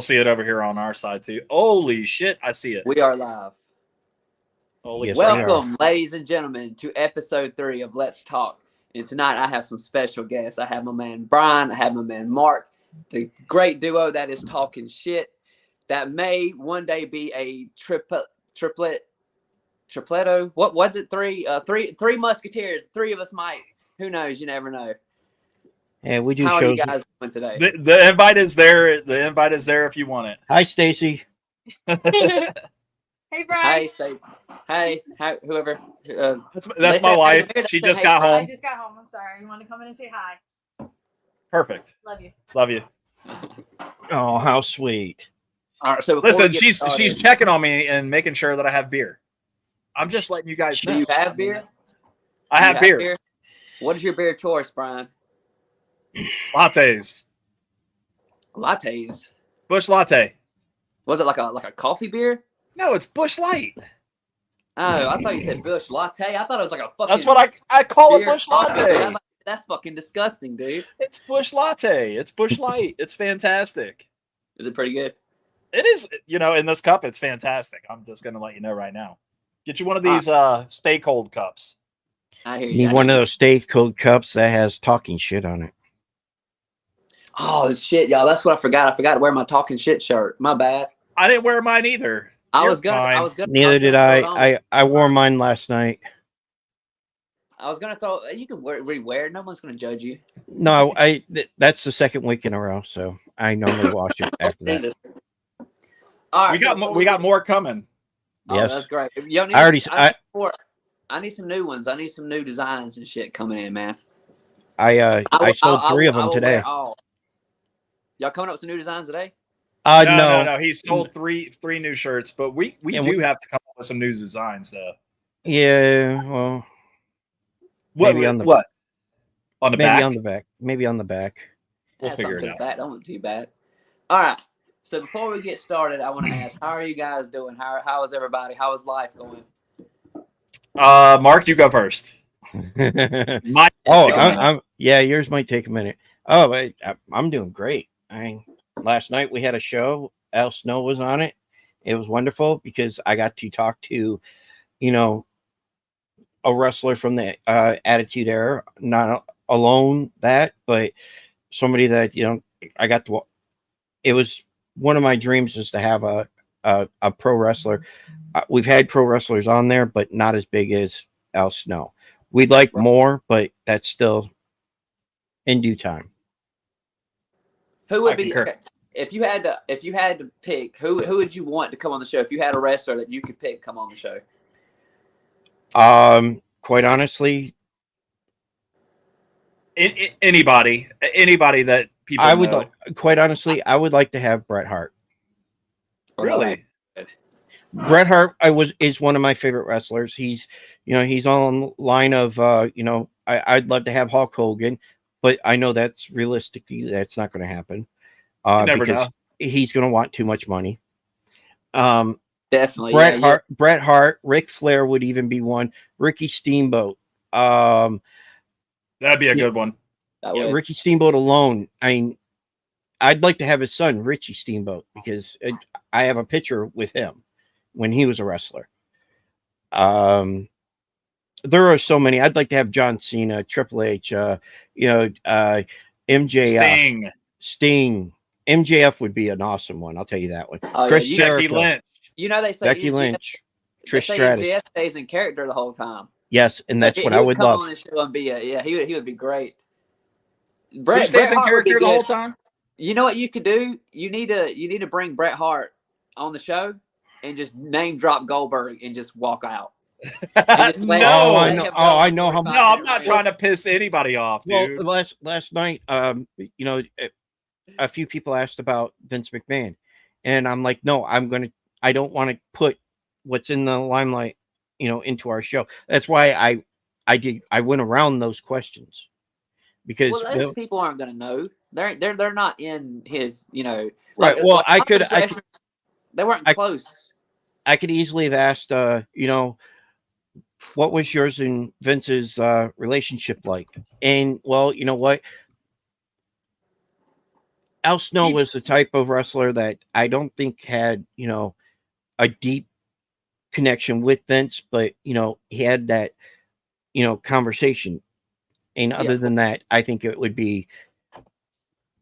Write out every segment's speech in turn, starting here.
See it over here on our side too. Holy shit, I see it. We are live. Holy Welcome, ladies and gentlemen, to episode 3 of Let's Talk. And tonight I have some special guests. I have my man Brian. I have my man Mark, the great duo that is talking shit. That may one day be a tripletto. What was it? Three musketeers. Three of us might. Who knows? You never know. Yeah, we do How shows. are you guys doing today? The invite is there. The invite is there if you want it. Hi, Stacy. Hey, Brian. Hey, Stacey. Hey, whoever. That's my wife. She just got home. I just got home. I'm sorry. You want to come in and say hi? Perfect. Love you. Love you. Oh, how sweet. All right. So listen, she's checking on me and making sure that I have beer. I'm just letting you guys know. Do you have beer? I have beer. What is your beer choice, Brian? Lattes. Lattes. Bush latte. Was it like a coffee beer? No, it's Bush Light. Oh, I thought you said Bush Latte. I thought it was like a fucking. That's what I call it, Bush Latte. That's fucking disgusting, dude. It's Bush Latte. It's Bush Light. It's fantastic. Is it pretty good? It is. In this cup, it's fantastic. I'm just gonna let you know right now. Get you one of these stay cold cups. I hear you. Need one of those stay cold cups that has talking shit on it. Oh shit, y'all! That's what I forgot. I forgot to wear my talking shit shirt. My bad. I didn't wear mine either. I was gonna. Neither did I. I wore mine last night. I was gonna throw. You can rewear it. No one's gonna judge you. No, that's the second week in a row, so I normally wash it after that. All right, we got more coming. Yes, that's great. I need some new ones. I need some new designs and shit coming in, man. I sold 3 of them today. Y'all coming up with some new designs today? No. He sold three new shirts, but we do have to come up with some new designs, though. Yeah, well, maybe on the back. Maybe on the back. We'll figure it out. Don't look too bad. All right. So before we get started, I want to ask, how are you guys doing? How is everybody? How is life going? Mark, you go first. Yours might take a minute. Oh, I'm doing great. Last night we had a show. Al Snow was on it. It was wonderful because I got to talk to, a wrestler from the Attitude Era. Not alone that, but somebody that I got to. It was one of my dreams is to have a pro wrestler. We've had pro wrestlers on there, but not as big as Al Snow. We'd like more, but that's still in due time. Who would be if you had to pick? Who would you want to come on the show? If you had a wrestler that you could pick, come on the show. Quite honestly, anybody that people. I would quite honestly, I would like to have Bret Hart. Really. Bret Hart is one of my favorite wrestlers. He's on the line of I'd love to have Hulk Hogan, but I know that's realistically that's not going to happen. Because he's going to want too much money. Definitely. Bret Hart, Ric Flair would even be one. Ricky Steamboat. That'd be a good one. Ricky Steamboat alone. I'd like to have his son, Richie Steamboat, because I have a picture with him when he was a wrestler. There are so many. I'd like to have John Cena, Triple H, MJF. Sting. MJF would be an awesome one. I'll tell you that one. Becky Lynch. They say Becky Lynch. Trish Stratus. MJF stays in character the whole time. Yes, and that's what I would love. On the show and he would be great. He stays in character the whole time. You know what you could do? You need to bring Bret Hart on the show and just name drop Goldberg and just walk out. I know how. No, I'm not trying to piss anybody off, dude. Well, last night, a few people asked about Vince McMahon, and I'm like, no, I don't want to put what's in the limelight, into our show. That's why I went around those questions because those people aren't going to know. They're not in his, Right. Well, they weren't close. I could easily have asked, what was yours and Vince's relationship like? And well, you know what? Al Snow was the type of wrestler that I don't think had, a deep connection with Vince, but he had that, conversation. And other than that, I think it would be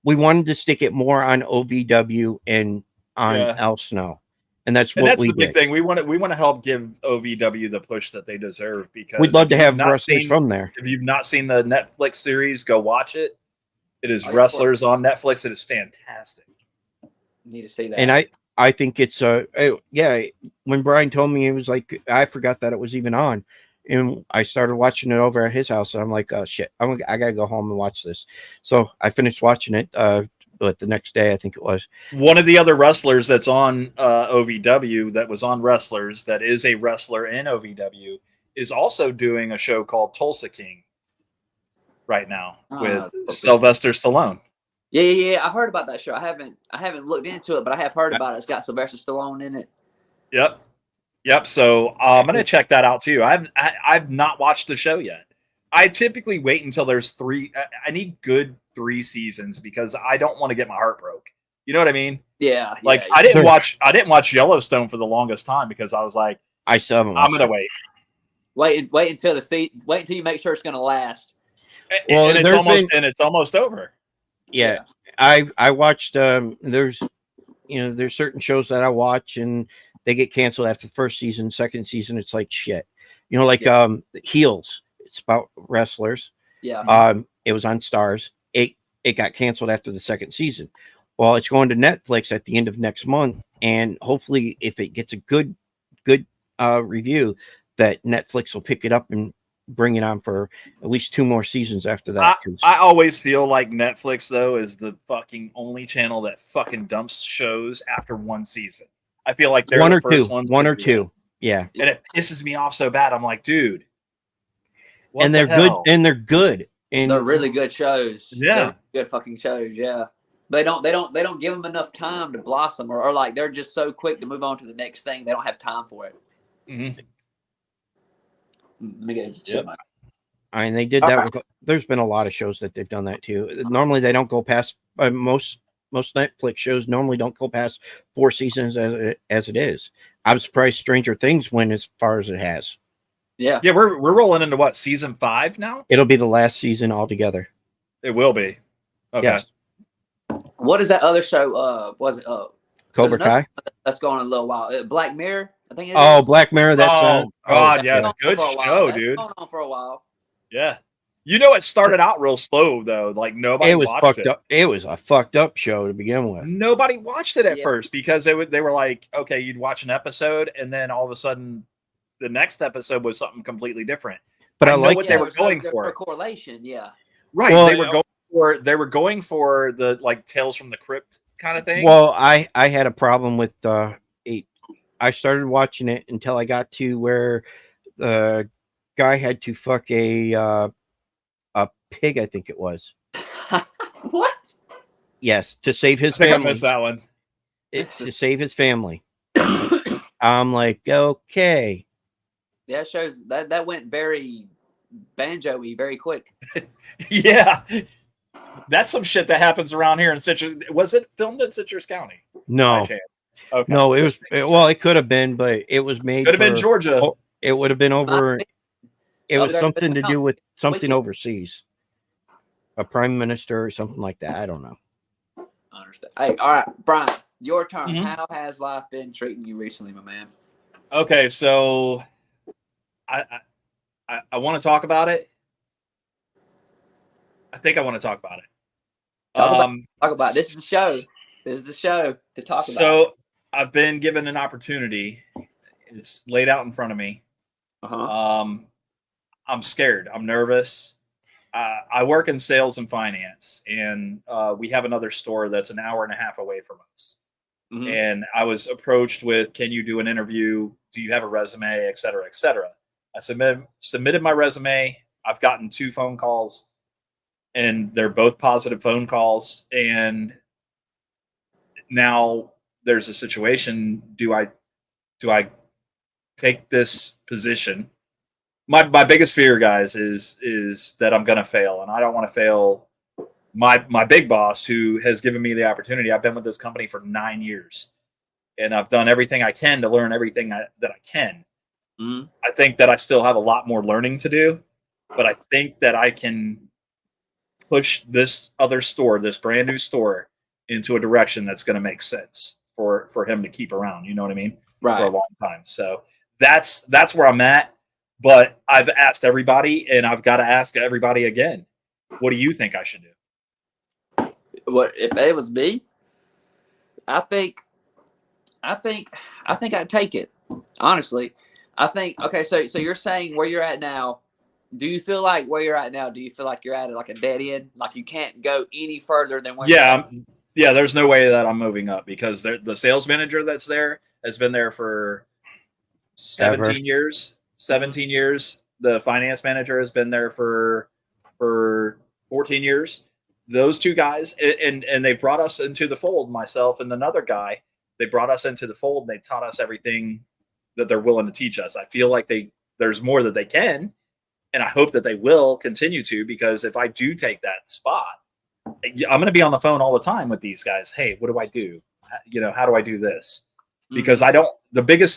we wanted to stick it more on OVW and on Al Snow. And that's what we the big did. thing. We want to help give OVW the push that they deserve, because we'd love to have wrestlers from there. If you've not seen the Netflix series, go watch it. It is Wrestlers on Netflix. It is fantastic. Need to see that. And I think it's when Brian told me, it was like, I forgot that it was even on. And I started watching it over at his house, and I'm like, oh shit, I gotta go home and watch this. So I finished watching it but the next day, I think it was. One of the other wrestlers that's on OVW, that was on Wrestlers, that is a wrestler in OVW, is also doing a show called Tulsa King right now with Sylvester Stallone. Yeah. I heard about that show. I haven't looked into it, but I have heard about it. It's got Sylvester Stallone in it. Yep. So I'm gonna check that out too. I've not watched the show yet. I typically wait until there's 3. I need good 3 seasons, because I don't want to get my heart broke. You know what I mean? Yeah. Like, I didn't watch Yellowstone for the longest time, because I was like, I still haven't. I'm gonna wait. Wait until you make sure it's gonna last. Well, and it's almost over. Yeah. I watched. There's certain shows that I watch, and they get canceled after the first season. Second season, it's like shit. Heels. It's about wrestlers. Yeah. It was on Stars. It got canceled after the second season. Well, it's going to Netflix at the end of next month, and hopefully, if it gets a good review, that Netflix will pick it up and bring it on for at least 2 more seasons after that. I always feel like Netflix, though, is the fucking only channel that fucking dumps shows after 1 season. I feel like they're the first ones. One or two. Yeah. And it pisses me off so bad. I'm like, dude. And they're good. And they're good. And they're really good shows. Yeah. They're good fucking shows. Yeah. They don't give them enough time to blossom, or like they're just so quick to move on to the next thing. They don't have time for it. Mm-hmm. Let me get it. Yep. I mean, they did that. There's been a lot of shows that they've done that too. Normally, they don't go past most Netflix shows. Normally, don't go past 4 seasons as it is. I'm surprised Stranger Things went as far as it has. Yeah, we're rolling into what, season 5 now? It'll be the last season altogether. It will be. Okay. Yes. What is that other show? Was it Cobra Kai? That's going a little while. Black Mirror, I think. Black Mirror. That's God, yes, good show, dude. Going on for a while. Yeah. It started out real slow though. Like nobody watched it. Up. It was a fucked up show to begin with. Nobody watched it at first, because they were like, okay, you'd watch an episode, and then all of a sudden, the next episode was something completely different. But I know like what they were going for. Correlation, yeah. Right. Well, they were going for the like Tales from the Crypt kind of thing. Well, I had a problem with I started watching it until I got to where the guy had to fuck a pig, I think it was. What? Yes, to save his family. I missed that one. To save his family. I'm like, okay. Yeah, it shows that went very banjo-y very quick. Yeah. That's some shit that happens around here in Citrus. Was it filmed in Citrus County? No. Okay. No, it was. Well, it could have been, but it was made. Could have been Georgia. It would have been over. It was something to do with something overseas. A prime minister or something like that. I don't know. I understand. Hey, all right, Brian, your turn. Mm-hmm. How has life been treating you recently, my man? Okay, so I want to talk about it. I think I want to talk about it. Talk about it. This is the show. This is the show to talk about. So I've been given an opportunity. It's laid out in front of me. I'm scared. I'm nervous. I work in sales and finance, and we have another store that's an hour and a half away from us. Mm-hmm. And I was approached with, can you do an interview? Do you have a resume, et cetera, et cetera. I submitted my resume. I've gotten 2 phone calls, and they're both positive phone calls. And now there's a situation. Do I take this position? My biggest fear, guys, is that I'm going to fail, and I don't want to fail my big boss, who has given me the opportunity. I've been with this company for 9 years, and I've done everything I can to learn everything that I can. Mhm. I think that I still have a lot more learning to do, but I think that I can push this other store, this brand new store, into a direction that's going to make sense for him to keep around. You know what I mean? For a Right. long time. So that's where I'm at. But I've asked everybody, and I've got to ask everybody again. What do you think I should do? What if it was me? I think I'd take it. Honestly, I think okay. So you're saying where you're at now. Do you feel like where you're at now? Do you feel like you're at like a dead end? Like you can't go any further than where? Yeah, yeah. There's no way that I'm moving up because the sales manager that's there has been there for 17 years. 17 years. The finance manager has been there for 14 years. Those two guys, and they brought us into the fold. Myself and another guy, they brought us into the fold. And they taught us everything that they're willing to teach us. I feel like there's more that they can, and I hope that they will continue to, because if I do take that spot, I'm going to be on the phone all the time with these guys. Hey, what do I do? You know, how do I do this? Because I don't.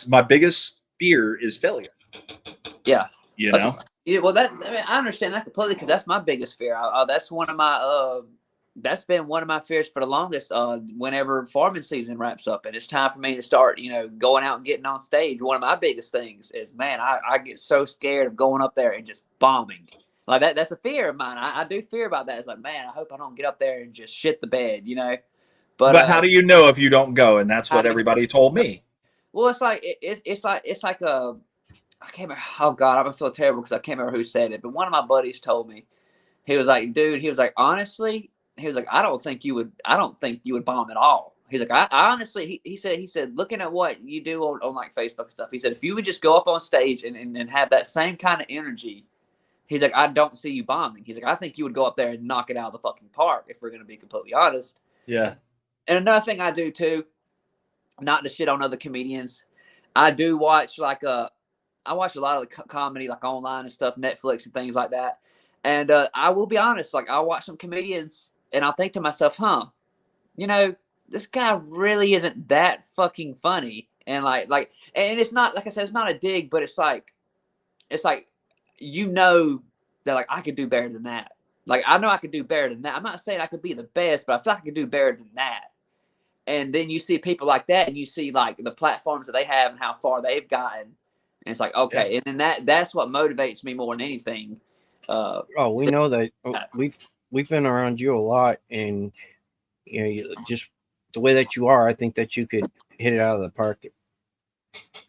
My biggest fear is failure. Yeah. You know. Yeah. Well, I understand that completely because that's my biggest fear. That's one of my that's been one of my fears for the longest. Whenever farming season wraps up and it's time for me to start, going out and getting on stage, one of my biggest things is, man, I get so scared of going up there and just bombing. Like that. That's a fear of mine. I do fear about that. It's like, man, I hope I don't get up there and just shit the bed, But how do you know if you don't go? And that's what everybody told me. Well, it's like a. I can't remember. Oh God, I'm gonna feel terrible because I can't remember who said it. But one of my buddies told me, he was like, "Dude," he was like, "Honestly," he was like, I don't think you would bomb at all." He's like, I honestly," he said, "Looking at what you do on like Facebook and stuff," he said, "if you would just go up on stage and have that same kind of energy," he's like, "I don't see you bombing." He's like, "I think you would go up there and knock it out of the fucking park if we're gonna be completely honest." Yeah. And another thing I do too, not to shit on other comedians, I do watch I watch a lot of the comedy, like online and stuff, Netflix and things like that. And I will be honest, like I watch some comedians and I'll think to myself, this guy really isn't that fucking funny. And and it's not, like I said, it's not a dig, but it's like, that like I could do better than that. Like I know I could do better than that. I'm not saying I could be the best, but I feel like I could do better than that. And then you see people like that and you see like the platforms that they have and how far they've gotten. And it's like, okay. Yeah. And then that's what motivates me more than anything. We know that we've been around you a lot, and just the way that you are, I think that you could hit it out of the park.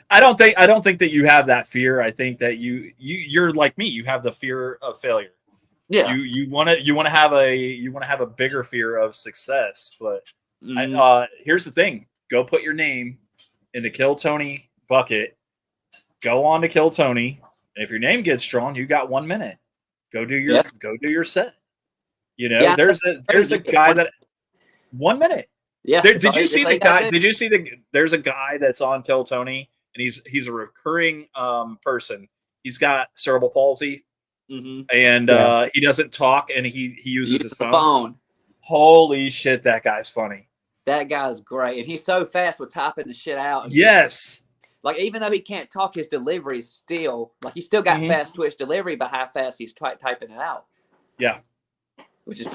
I don't think that you have that fear. I think that you're like me. You have the fear of failure. Yeah. You want to have a bigger fear of success. But here's the thing: go put your name in the Kill Tony bucket. Go on to Kill Tony. And if your name gets drawn, you got 1 minute. Go do your set. There's a guy that 1 minute. Yeah. Did you see the guy? Did you see there's a guy that's on Kill Tony, and he's a recurring person. He's got cerebral palsy, and he doesn't talk, and he uses his phone. Holy shit, that guy's funny. That guy's great, and he's so fast with typing the shit out. Yes. Like, even though he can't talk, his delivery is still, like, he's still got fast twitch delivery, but how fast he's typing it out. Yeah. Which is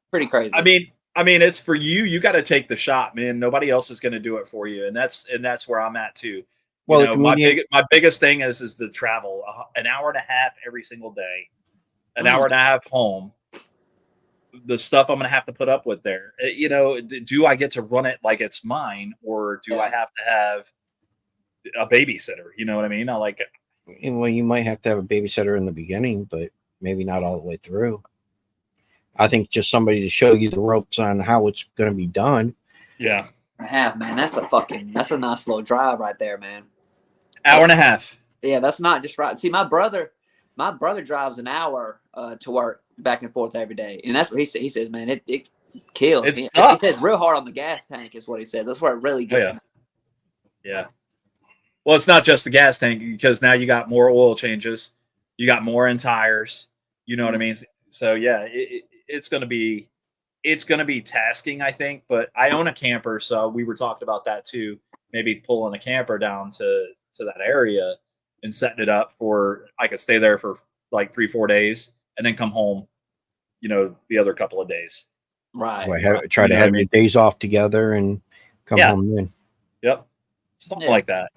pretty crazy. I mean, it's for you. You got to take the shot, man. Nobody else is going to do it for you. And that's where I'm at too. Well, my biggest thing is the travel, an hour and a half every single day, an hour and a half home. The stuff I'm going to have to put up with there, do I get to run it like it's mine, or do I have to have a babysitter? You know what I mean? Well, you might have to have a babysitter in the beginning, but maybe not all the way through. I think just somebody to show you the ropes on how it's going to be done. Yeah. Man. That's a nice little drive right there, man. Hour and a half. Yeah, that's not just right. See, my brother drives an hour to work back and forth every day, and that's what he said. He says, man, it kills. He says real hard on the gas tank is what he said. That's where it really gets. Yeah. Well, it's not just the gas tank, because now you got more oil changes, you got more in tires. You know what I mean? So yeah, it's going to be it's going to be tasking, I think. But I own a camper, so we were talking about that too. Maybe pulling a camper down to that area and setting it up for I could stay there for like 3-4 days and then come home, the other couple of days. Right. Try to have your days off together and come home in. Yep. Something like that.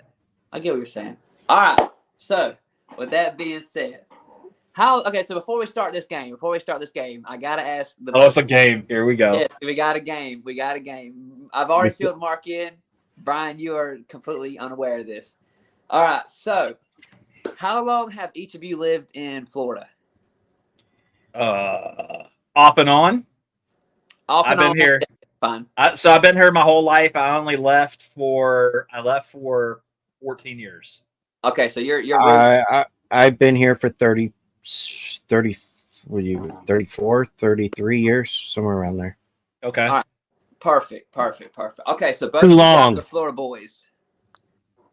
I get what you're saying. All right. So, with that being said, so before we start this game, I got to ask it's a game. Here we go. Yes, we got a game. I've already filled Mark in. Brian, you are completely unaware of this. All right. So, how long have each of you lived in Florida? Off and on. I've been here. Fine. So I've been here my whole life. I only left for 14 years. Okay, so you're I've been here for 34, 33 years, somewhere around there. Okay. All right. Perfect. Okay, so both of you guys are Florida boys.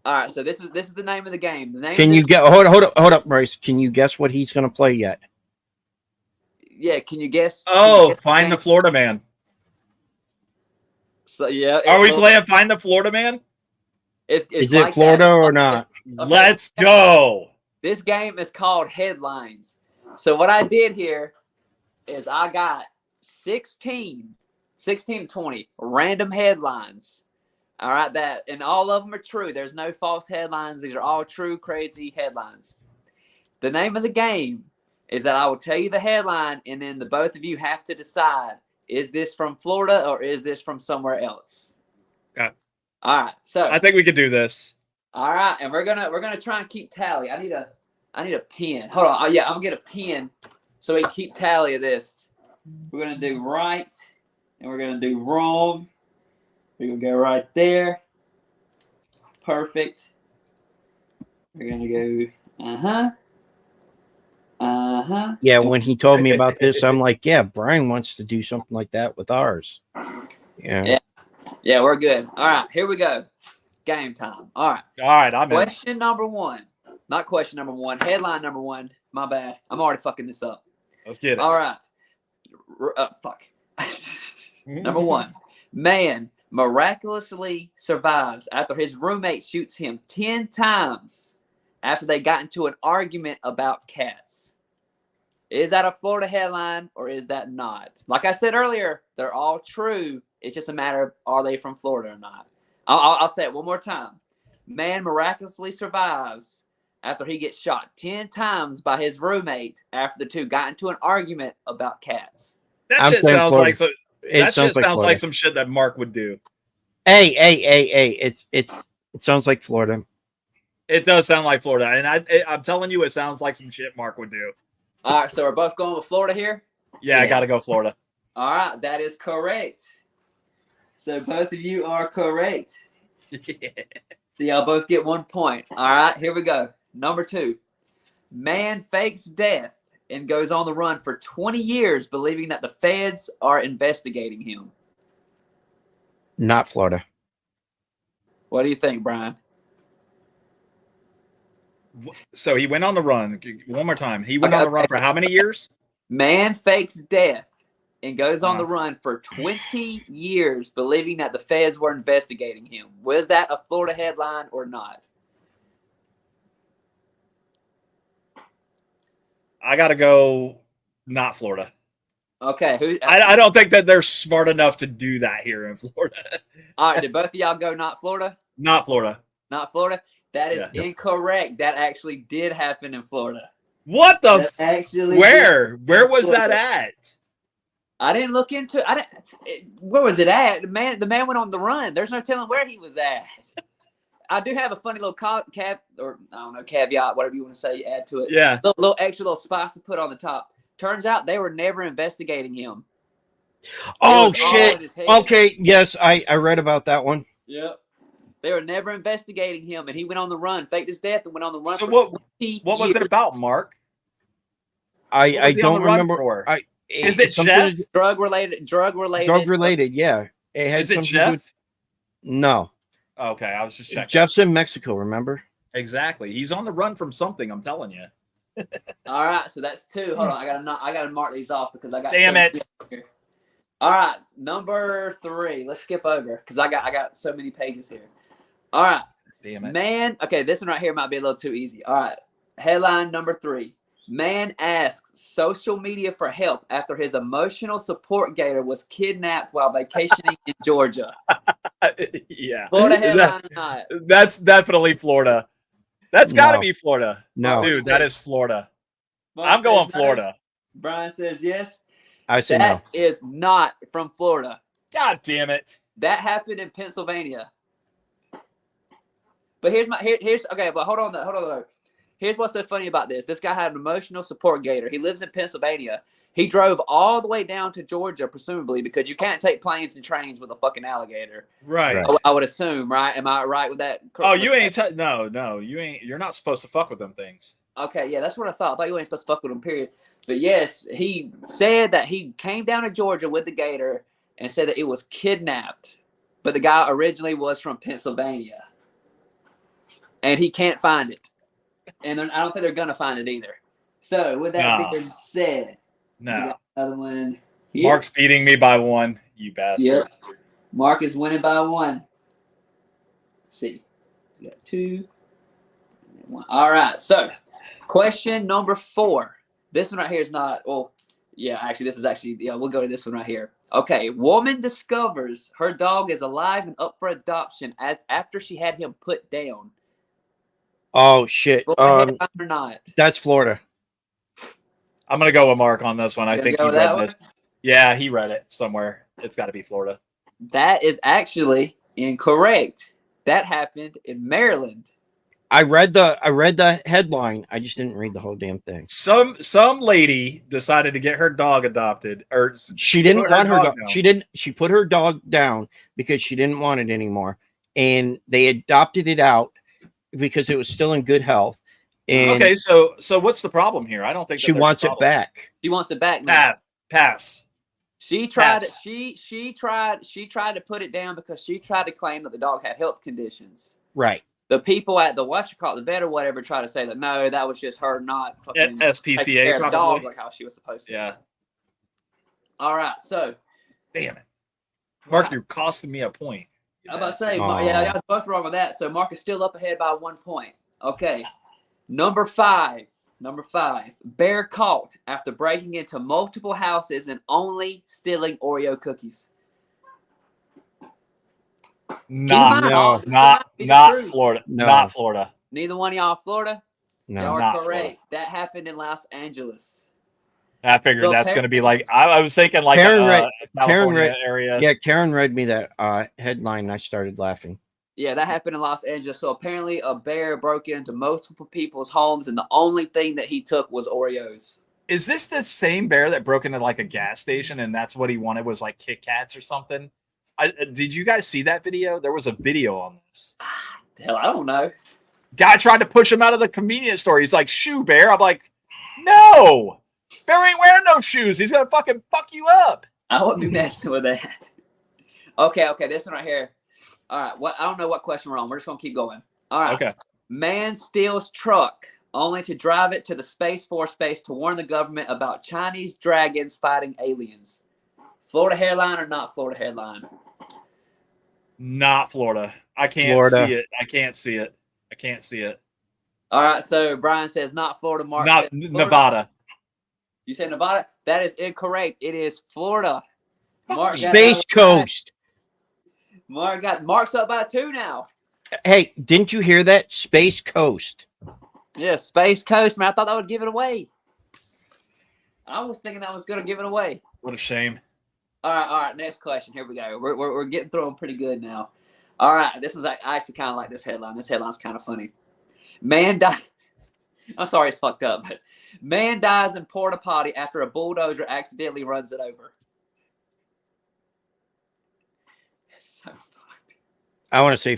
All right, so this is the name of the game. Hold up, Bryce. Can you guess what he's going to play yet? Yeah, can you guess? Find the Florida Man. So yeah, are we playing Find the Florida Man? Is it Florida or not? Okay. Let's go. This game is called Headlines. So what I did here is I got 16 to 20 random headlines. All right, and all of them are true. There's no false headlines. These are all true, crazy headlines. The name of the game is that I will tell you the headline, and then the both of you have to decide: is this from Florida or is this from somewhere else? Okay. All right. So I think we could do this. All right, and we're gonna try and keep tally. I need a pen. Hold on. I'm gonna get a pen so we can keep tally of this. We're gonna do right, and we're gonna do wrong. We're gonna go right there. Perfect. We're gonna go. Yeah, when he told me about this, I'm like, yeah, Brian wants to do something like that with ours. Yeah, we're good. All right, here we go. Game time. All right, I'm question number one. Not question number one. Headline number one. My bad. I'm already fucking this up. Let's get it. All right. Fuck. Number one. Man miraculously survives after his roommate shoots him 10 times after they got into an argument about cats. Is that a Florida headline or is that not? Like I said earlier, they're all true. It's just a matter of are they from Florida or not. I'll say it one more time. Man miraculously survives after he gets shot 10 times by his roommate after the two got into an argument about cats. That shit sounds like some shit that Mark would do. Hey! It sounds like Florida. It does sound like Florida, and I'm telling you, it sounds like some shit Mark would do. All right, so we're both going with Florida here? Yeah, I got to go Florida. All right, that is correct. So both of you are correct. Yeah. So y'all both get 1 point. All right, here we go. Number two. Man fakes death and goes on the run for 20 years believing that the feds are investigating him. Not Florida. What do you think, Brian? So he went on the run. One more time. He went on the run for how many years? Man fakes death and goes on the run for 20 years believing that the feds were investigating him. Was that a Florida headline or not? I got to go not Florida. Okay. I don't think that they're smart enough to do that here in Florida. All right. Did both of y'all go not Florida? Not Florida. Not Florida? That is incorrect. That actually did happen in Florida. What the? Where? Where was Florida. that at? I didn't look into. Where was it at? The man went on the run. There's no telling where he was at. I do have a funny little caveat, whatever you want to say, add to it. Yeah. Little extra little spice to put on the top. Turns out they were never investigating him. Oh shit! Okay, yes, I read about that one. Yep. They were never investigating him, and he went on the run, faked his death, and went on the run. So what was it about, Mark? I don't remember. Is it Jeff? Drug related. Drug related. Yeah. Is it Jeff? No. Okay, I was just checking. Jeff's in Mexico. Remember? Exactly. He's on the run from something. I'm telling you. All right, so that's two. Hold on, I gotta mark these off because I got. Damn it! Here. All right, number 3. Let's skip over because I got so many pages here. All right, Damn it. man. Okay, this one right here might be a little too easy. All right, headline number 3. Man asks social media for help after his emotional support gator was kidnapped while vacationing in Georgia. Yeah. Florida headline or not? That's definitely Florida. That's got to No. be Florida. No. Dude, that is Florida. Mark I'm going says no. Florida. Brian says yes. I say That no. is not from Florida. God damn it. That happened in Pennsylvania. But here's okay, but hold on though. Here's what's so funny about this. This guy had an emotional support gator. He lives in Pennsylvania. He drove all the way down to Georgia, presumably, because you can't take planes and trains with a fucking alligator. Right. Right. I would assume, right? Am I right with that? Oh, you ain't no, you ain't. You're not supposed to fuck with them things. Okay, yeah, that's what I thought. I thought you weren't supposed to fuck with him, period. But yes, he said that he came down to Georgia with the gator and said that it was kidnapped. But the guy originally was from Pennsylvania. And he can't find it. And I don't think they're going to find it either. So, with that being said, No. another one here. Mark's beating me by 1. You bastard. Yep. Mark is winning by 1. Let's see. We got 2. 1. All right. So, question number 4. This one right here is not, well, yeah, actually, this is actually, yeah, we'll go to this one right here. Okay. Woman discovers her dog is alive and up for adoption after she had him put down. Oh shit. Or not. That's Florida. I'm going to go with Mark on this one. I think he read this. One? Yeah, he read it somewhere. It's got to be Florida. That is actually incorrect. That happened in Maryland. I read the headline. I just didn't read the whole damn thing. Some lady decided to get her dog adopted, or She didn't want her dog. She put her dog down because she didn't want it anymore, and they adopted it out because it was still in good health. And okay, so what's the problem here? I don't think she wants it back. She wants it back now. Pass. She tried it. She tried to put it down because she tried to claim that the dog had health conditions. Right. The people at the the vet or whatever, tried to say that no, that was just her not fucking SPCA the dog like how she was supposed to. Yeah. All right, so damn it, Mark, you're costing me a point. I was about to say, yeah, y'all both wrong on that. So Mark is still up ahead by 1 point. Okay, number 5. Bear caught after breaking into multiple houses and only stealing Oreo cookies. Not Florida. No. Not Florida. Neither one of y'all Florida? No, y'all are not correct. Florida. That happened in Los Angeles. I figured So that's going to be like, I was thinking like California area. Yeah, Karen read me that headline and I started laughing. Yeah, that happened in Los Angeles. So apparently a bear broke into multiple people's homes and the only thing that he took was Oreos. Is this the same bear that broke into like a gas station and that's what he wanted was like Kit Kats or something? Did you guys see that video? There was a video on this. Hell, I don't know. Guy tried to push him out of the convenience store. He's like, "Shoe bear." I'm like, "No, bear ain't wearing no shoes. He's gonna fucking fuck you up." I wouldn't be messing with that. Okay, this one right here. All right, I don't know what question we're on. We're just gonna keep going. All right. Okay. Man steals truck only to drive it to the Space Force base to warn the government about Chinese dragons fighting aliens. Florida hairline or not Florida hairline? Not Florida. I can't see it. I can't see it. All right, so Brian says not Florida. Mark not says Florida. Nevada. You said Nevada? That is incorrect. It is Florida. Mark Space Coast. Mark's up by 2 now. Hey, didn't you hear that? Space Coast. Yeah, Space Coast, man. I thought that would give it away. I was thinking that was going to give it away. What a shame. All right. Next question. Here we go. We're getting through them pretty good now. All right. This one's I actually kind of like this headline. This headline's kind of funny. Man died. I'm sorry, it's fucked up. But man dies in porta potty after a bulldozer accidentally runs it over. That's so fucked. I want to say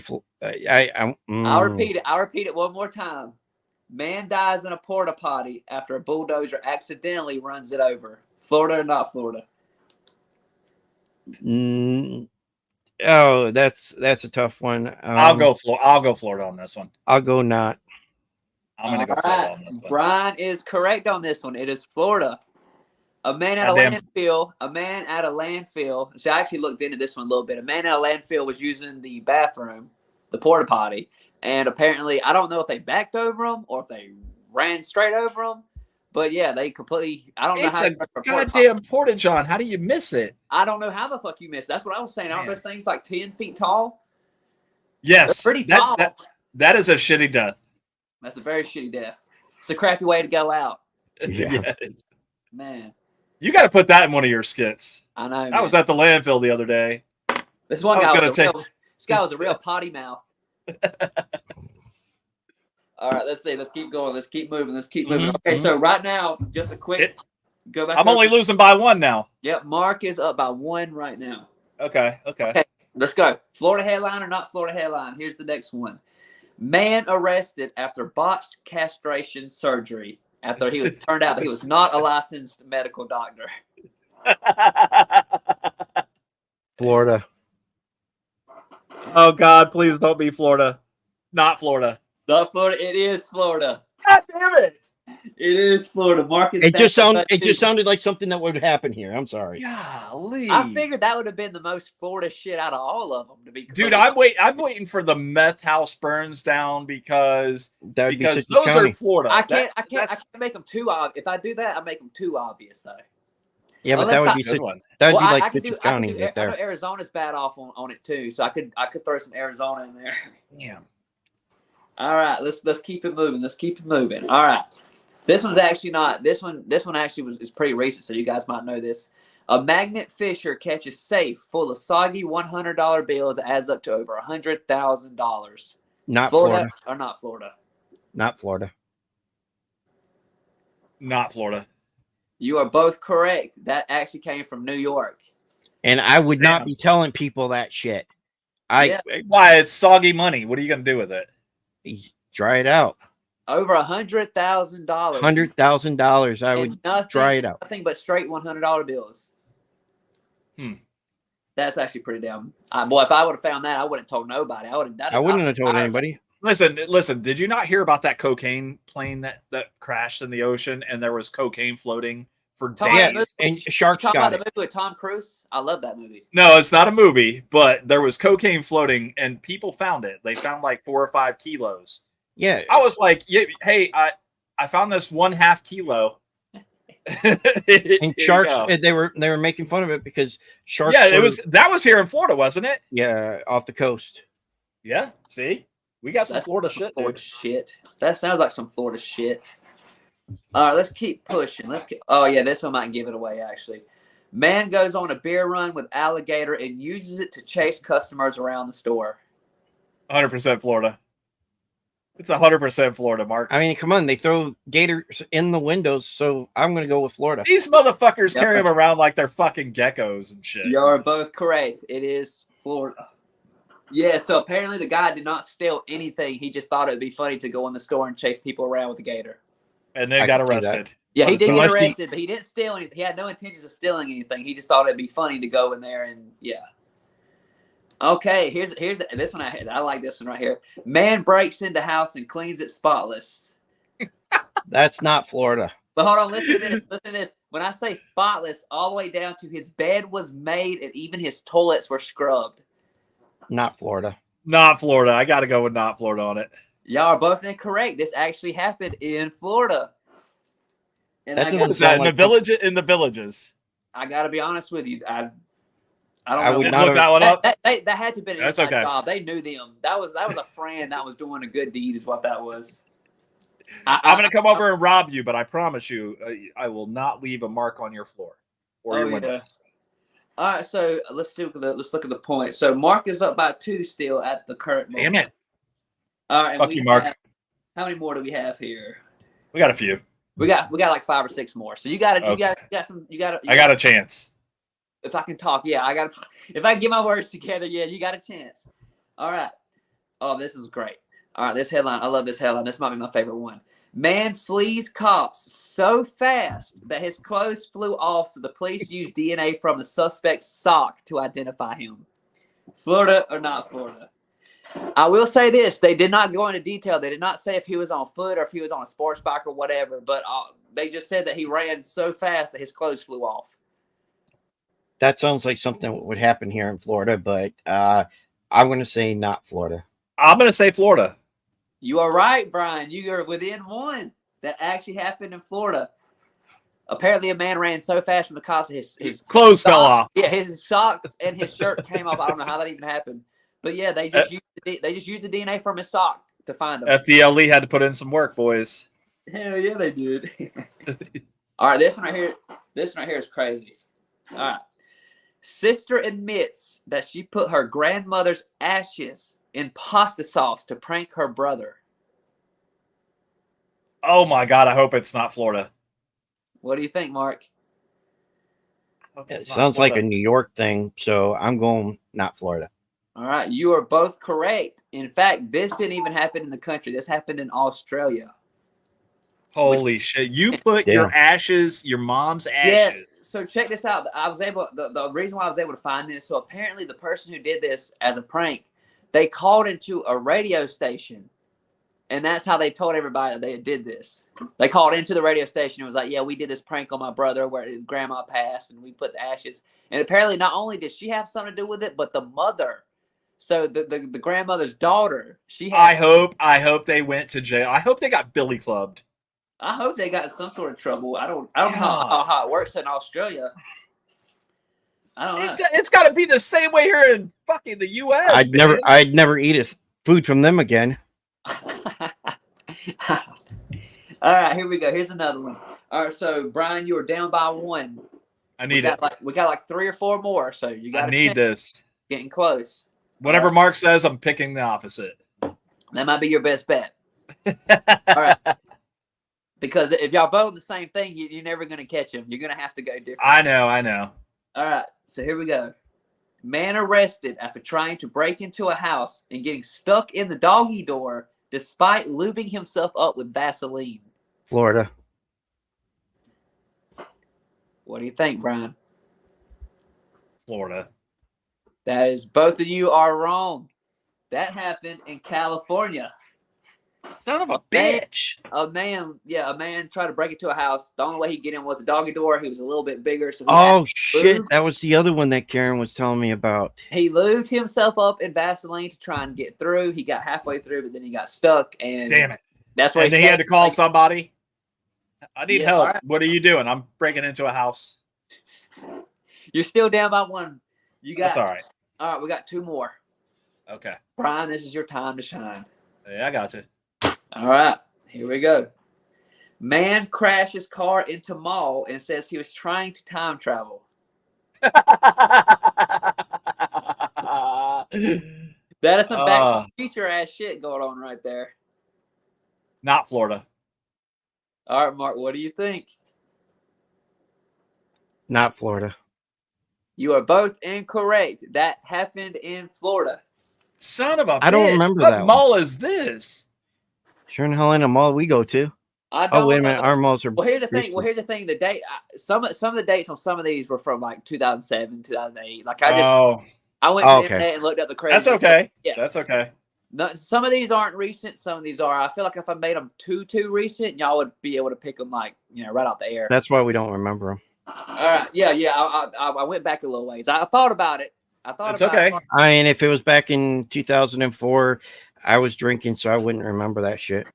I'll repeat it. I'll repeat it one more time. Man dies in a porta potty after a bulldozer accidentally runs it over. Florida or not Florida? Oh, that's a tough one. I'll go Florida on this one. I'll go not. I'm gonna go Florida on this one. Brian is correct on this one. It is Florida. A man at a landfill. A man at a landfill. So I actually looked into this one a little bit. A man at a landfill was using the bathroom, the porta potty, and apparently I don't know if they backed over him or if they ran straight over him. But yeah, they completely. I don't know how. It's a goddamn porta john. How do you miss it? I don't know how the fuck you missed. That's what I was saying. Aren't those things like 10 feet tall? Yes, they're pretty tall. That is a shitty death. That's a very shitty death. It's a crappy way to go out. Yeah. Man. You got to put that in one of your skits. I know. I was at the landfill the other day. This one guy this guy was a real potty mouth. All right, let's see. Let's keep going. Let's keep moving. Okay, so right now, just a quick go back. I'm only losing by 1 now. Yep, Mark is up by 1 right now. Okay. Let's go. Florida headline or not Florida headline? Here's the next one. Man arrested after botched castration surgery after he was turned out that he was not a licensed medical doctor. Florida. Oh God, please don't be Florida. Not Florida. Not Florida. It is Florida. God damn it. It is Florida. Marcus. It just sounded like something that would happen here. I'm sorry. Golly. I figured that would have been the most Florida shit out of all of them. To be dude, I'm waiting for the meth house burns down because those are Florida. I can't make them too obvious. If I do that, I make them too obvious though. Yeah, but that would be a good one. That would be like Citrus County right there. I know Arizona's bad off on it too, so I could throw some Arizona in there. Yeah. All right, let's keep it moving. All right. This one's actually not. This one actually is pretty recent, so you guys might know this. A magnet fisher catches safe full of soggy $100 bills that adds up to over $100,000. Not Florida. Or not Florida. Not Florida. Not Florida. You are both correct. That actually came from New York. And I would not be telling people that shit. Why? It's soggy money. What are you going to do with it? Dry it out. Over $100,000. $100,000. I would dry it out. Nothing but straight $100 bills. That's actually pretty damn. Boy, if I would have found that, I wouldn't have told nobody. I wouldn't have told anybody. Listen. Did you not hear about that cocaine plane that crashed in the ocean and there was cocaine floating for days? And sharks got about it. The movie with Tom Cruise. I love that movie. No, it's not a movie, but there was cocaine floating and people found it. They found like 4 or 5 kilos. Yeah, I was like, hey, I found this 1/2 kilo. And sharks, they were making fun of it because sharks. Yeah, that was here in Florida, wasn't it? Yeah, off the coast. Yeah, see, we got some Florida shit. Florida shit. That sounds like some Florida shit. All right, let's keep pushing. Oh yeah, this one might give it away. Actually, man goes on a beer run with alligator and uses it to chase customers around the store. 100% Florida. It's 100% Florida, Mark. I mean, come on. They throw gators in the windows, so I'm going to go with Florida. These motherfuckers carry them around like they're fucking geckos and shit. You're both correct. It is Florida. Yeah, so apparently the guy did not steal anything. He just thought it would be funny to go in the store and chase people around with a gator. And then got arrested. Yeah, he did get arrested, but he didn't steal anything. He had no intentions of stealing anything. He just thought it'd be funny to go in there and, yeah. Okay, here's this one. I like this one right here. Man breaks into house and cleans it spotless. That's not Florida. But hold on, listen to this. Listen to this. When I say spotless, all the way down to his bed was made and even his toilets were scrubbed. Not Florida. Not Florida. I got to go with not Florida on it. Y'all are both incorrect. This actually happened in Florida. And in the villages. I got to be honest with you. I would not look that one up. That had to have been an inside okay. job. They knew them. That was a friend that was doing a good deed, is what that was. I'm going to come over and rob you, but I promise you, I will not leave a mark on your floor or your windows. All right, so let's look at the point. So Mark is up by 2 still at the current moment. Damn it! All right, fuck you, Mark. How many more do we have here? We got a few. We got like 5 or 6 more. So you got to. I got a chance. If I can talk, yeah, if I can get my words together, yeah, you got a chance. All right. Oh, this is great. All right, this headline. I love this headline. This might be my favorite one. Man flees cops so fast that his clothes flew off, so the police used DNA from the suspect's sock to identify him. Florida or not Florida? I will say this. They did not go into detail. They did not say if he was on foot or if he was on a sports bike or whatever. But they just said that he ran so fast that his clothes flew off. That sounds like something that would happen here in Florida, but I'm going to say not Florida. I'm going to say Florida. You are right, Brian. You are within one. That actually happened in Florida. Apparently, a man ran so fast from the cops that his clothes fell off. Yeah, his socks and his shirt came off. I don't know how that even happened, but yeah, they just used the DNA from his sock to find him. FDLE had to put in some work, boys. Hell yeah, they did. All right, this one right here is crazy. All right, sister admits that she put her grandmother's ashes in pasta sauce to prank her brother. Oh my God! I hope it's not Florida. What do you think, Mark? It sounds like a New York thing, so I'm going not Florida. All right, you are both correct. In fact, this didn't even happen in the country. This happened in Australia. Holy shit! You put your ashes, your mom's ashes. Yeah. So check this out. The reason why I was able to find this. So apparently, the person who did this as a prank, they called into a radio station. And that's how they told everybody that they did this. They called into the radio station and was like, yeah, we did this prank on my brother where his grandma passed and we put the ashes. And apparently not only did she have something to do with it, but the mother. So the grandmother's daughter, she had I hope they went to jail. I hope they got billy clubbed. I hope they got some sort of trouble. I don't know how it works in Australia. I don't know. It's got to be the same way here in fucking the U.S. I'd never eat food from them again. All right, here we go. Here's another one. All right, so Brian, you are down by one. We got like 3 or 4 more. So you got. I need this. Getting close. Whatever Mark says, I'm picking the opposite. That might be your best bet. All right. Because if y'all vote the same thing, you're never going to catch him. You're going to have to go different. I know. All right, so here we go. Man arrested after trying to break into a house and getting stuck in the doggy door despite lubing himself up with Vaseline. Florida. What do you think, Brian? Florida. That is, both of you are wrong. That happened in California. Son of a bitch. A man tried to break into a house. The only way he'd get in was a doggy door. He was a little bit bigger. So shit. That was the other one that Karen was telling me about. He lubed himself up in Vaseline to try and get through. He got halfway through, but then he got stuck. And damn it. That's why he had to call somebody. I need help. Right. What are you doing? I'm breaking into a house. You're still down by one. That's all right. All right, we got 2 more. Okay. Brian, this is your time to shine. Yeah, I got you. All right, here we go. Man crashes car into mall and says he was trying to time travel. That is some back to the future ass shit going on right there. Not Florida. All right, Mark, what do you think? Not Florida. You are both incorrect. That happened in Florida. Son of a bitch. I don't remember what that mall is this? Sure in hell ain't a mall we go to. Oh, wait a minute. Our malls are. Well, here's the thing. The date. Some of the dates on some of these were from like 2007, 2008. Like I went to the internet and looked up the crazy. That's okay. Yeah, that's okay. No, some of these aren't recent. Some of these are. I feel like if I made them too recent, y'all would be able to pick them like right out the air. That's why we don't remember them. All right. Yeah. I went back a little ways. I thought about it. It's okay. I mean, if it was back in 2004, I was drinking, so I wouldn't remember that shit.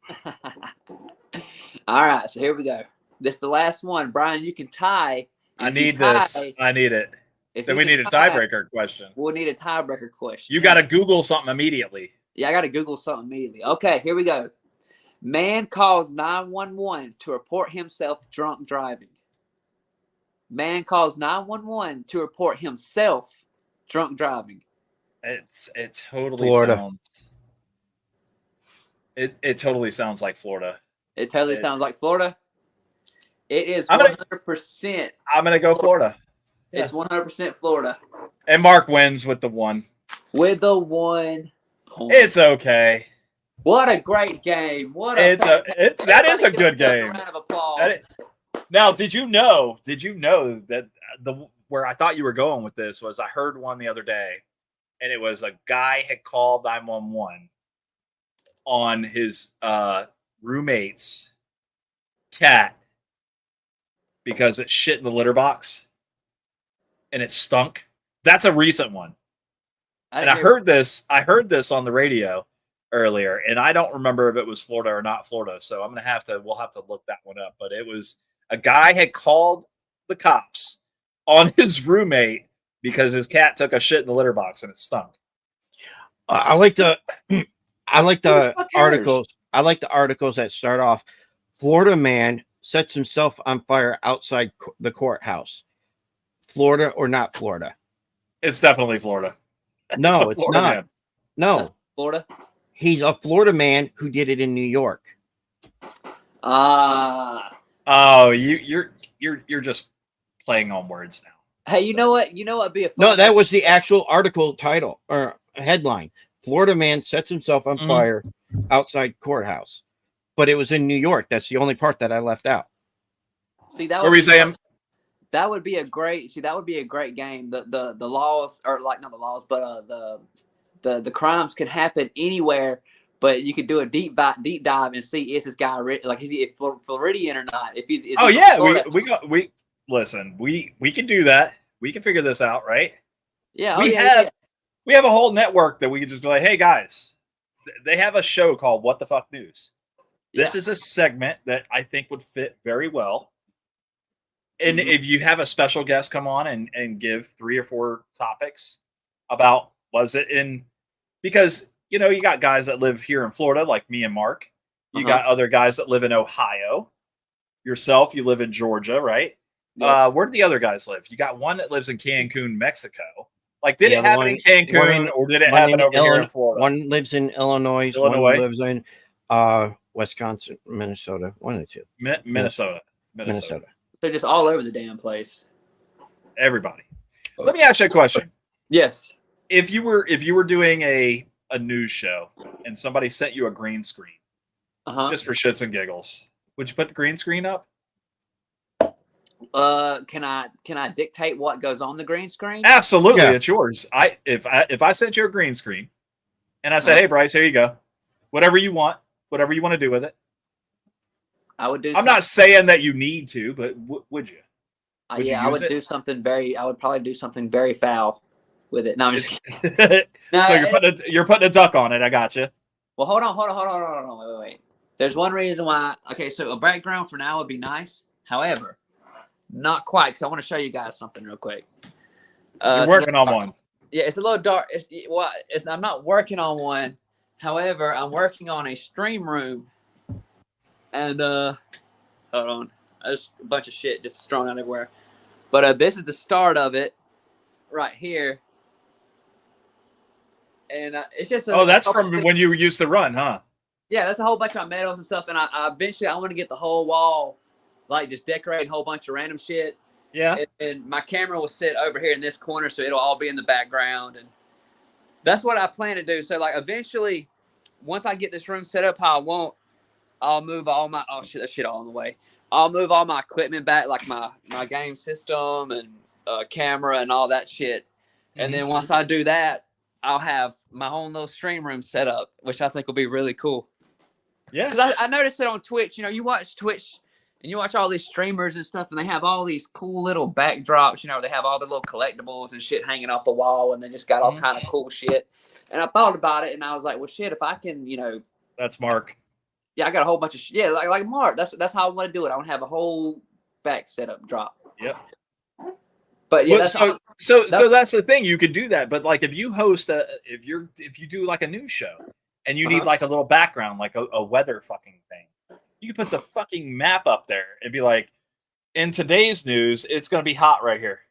All right, so here we go. This is the last one. Brian, you can tie. I need this. I need it. Then we need a tiebreaker question. We'll need a tiebreaker question. You got to Google something immediately. Yeah, I got to Google something immediately. Okay, here we go. Man calls 911 to report himself drunk driving. Man calls 911 to report himself drunk driving. It totally Florida. Sounds. It totally sounds like Florida. It totally sounds like Florida. It is 100%. I'm gonna go Florida. It's 100% Florida. And Mark wins with the 1. With the 1 point. It's okay. What a great game! That is a good game. A round of applause. Now, did you know that where I thought you were going with this was I heard one the other day, and it was a guy had called 911 on his roommate's cat because it shit in the litter box and it stunk. That's a recent one. And I heard this on the radio earlier, and I don't remember if it was Florida or not Florida. So we'll have to look that one up. But it was a guy had called the cops on his roommate because his cat took a shit in the litter box and it stunk. I like the articles. I like the articles that start off, Florida man sets himself on fire outside the courthouse. Florida or not Florida? It's definitely Florida. No, it's not. Man. No, That's Florida. He's a Florida man who did it in New York. Oh, you're just playing on words now. Hey, you know what? You know what? Be a No, that was the actual article title or headline. Florida man sets himself on fire outside courthouse. But it was in New York. That's the only part that I left out. See, that what were you saying? That would be a great. See, that would be a great game. The laws, or like not the laws, but the crimes can happen anywhere. But you could do a deep dive and see is this guy like is he Floridian or not? If he's oh yeah, we listen. We can do that. We can figure this out, right? Yeah, we have a whole network that we can just be like, hey guys, they have a show called What the Fuck News. This is a segment that I think would fit very well. And if you have a special guest come on and give 3 or 4 topics about because you know, you got guys that live here in Florida, like me and Mark. You got other guys that live in Ohio. Yourself, you live in Georgia, right? Yes. Where do the other guys live? You got one that lives in Cancun, Mexico. Like, did it happen in Cancun or did it happen over here in Florida? One lives in Illinois. One lives in Wisconsin, Minnesota. One of the two. Minnesota. They're just all over the damn place. Everybody. Let me ask you a question. Yes. If you were doing a news show and somebody sent you a green screen just for shits and giggles, would you put the green screen up? Can I dictate what goes on the green screen? Absolutely, yeah. It's yours. If I sent you a green screen and I said, hey Bryce, here you go. Whatever you want to do with it. I would do. I'm not saying that you need to, but would you? I would do something I would probably do something very foul with it. No, I'm just kidding. So you're putting a duck on it. I got you. Well, hold on. Wait. There's one reason why. Okay, so a background for now would be nice. However, not quite, because I want to show you guys something real quick. You're working on one. Yeah, it's a little dark. I'm not working on one. However, I'm working on a stream room. And hold on, there's a bunch of shit just thrown out everywhere. But this is the start of it, right here. And it's just that's from when you used to run, huh? Yeah, that's a whole bunch of medals and stuff. And I eventually want to get the whole wall, like just decorate a whole bunch of random shit. Yeah. And my camera will sit over here in this corner, so it'll all be in the background. And that's what I plan to do. So like eventually, once I get this room set up how I want, I'll move all my that shit all in the way. I'll move all my equipment back, like my game system and camera and all that shit. And then once I do that, I'll have my own little stream room set up, which I think will be really cool. Yeah. Because I noticed it on Twitch. You know, you watch Twitch and you watch all these streamers and stuff, and they have all these cool little backdrops. You know, they have all the little collectibles and shit hanging off the wall, and they just got all kind of cool shit. And I thought about it, and I was like, well, shit, if I can, you know. That's Mark. Yeah, I got a whole bunch of shit. Yeah, like Mark. That's how I want to do it. I want to have a whole back setup drop. Yep. But yeah, well, so that's the thing. You could do that, but like if you host if you do like a news show and you need like a little background, like a weather fucking thing, you can put the fucking map up there and be like, in today's news, it's gonna be hot right here.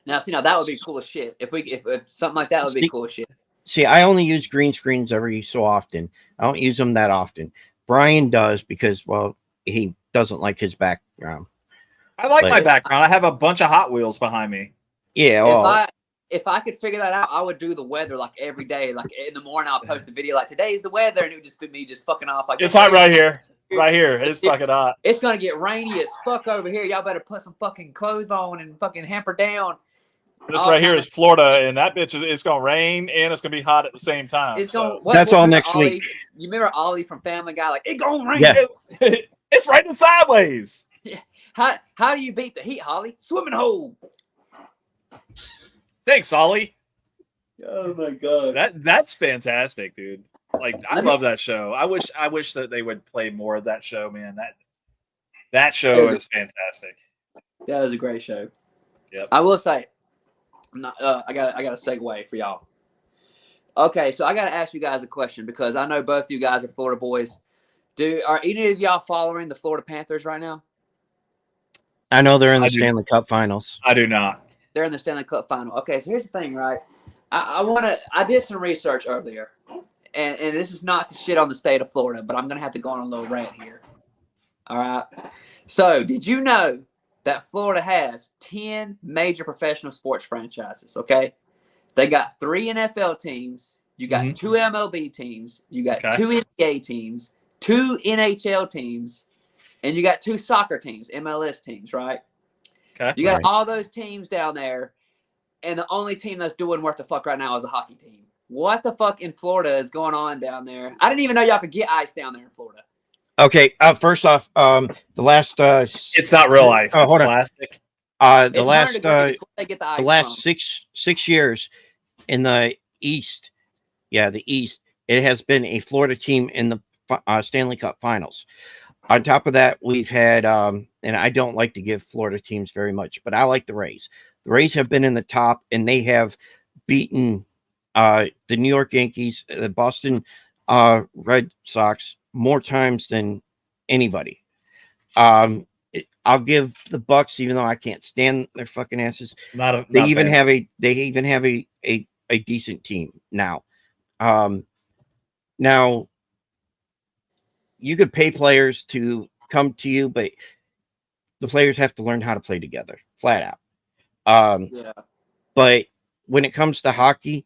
Now that would be cool as shit. If something like that would be cool as shit. See, I only use green screens every so often. I don't use them that often. Brian does because, well, he doesn't like his background. I like my background. I have a bunch of Hot Wheels behind me. Yeah. Well, if I could figure that out, I would do the weather like every day. Like in the morning, I'll post a video like today's the weather, and it would just be me just fucking off. Like it's hot right here. Right here. It's fucking hot. It's gonna get rainy as fuck over here. Y'all better put some fucking clothes on and fucking hamper down. This right here is Florida, and that bitch it's gonna rain and it's gonna be hot at the same time. That's all next week. You remember Ollie from Family Guy? Like it gonna rain. Yes. It's raining sideways. Yeah. How do you beat the heat, Holly? Swimming hole. Thanks, Ollie. Oh my god. That's fantastic, dude. Like, I love that show. I wish that they would play more of that show, man. That show is fantastic. That was a great show. Yep. I will say, I got a segue for y'all. Okay, so I got to ask you guys a question because I know both of you guys are Florida boys. Are any of y'all following the Florida Panthers right now? I know they're in the Stanley Cup Finals. I do not. They're in the Stanley Cup Final. Okay, so here's the thing, right? I did some research earlier, and this is not to shit on the state of Florida, but I'm gonna have to go on a little rant here. All right. So, did you know that Florida has 10 major professional sports franchises? Okay, they got 3 NFL teams. You got 2 MLB teams. You got 2 NBA teams, 2 NHL teams, and you got 2 soccer teams, MLS teams, right? Okay. You got all those teams down there, and the only team that's doing worth the fuck right now is a hockey team. What the fuck in Florida is going on down there? I didn't even know y'all could get ice down there in Florida. Okay, first off, the last it's not real ice. It's plastic. The last 6 years in the East, the East, it has been a Florida team in the Stanley Cup Finals. On top of that, we've had, and I don't like to give Florida teams very much, but I like the Rays. The Rays have been in the top, and they have beaten the New York Yankees, the Boston Red Sox more times than anybody. I'll give the Bucks, even though I can't stand their fucking asses. They even have a decent team now. Now you could pay players to come to you, but the players have to learn how to play together, flat out. But when it comes to hockey,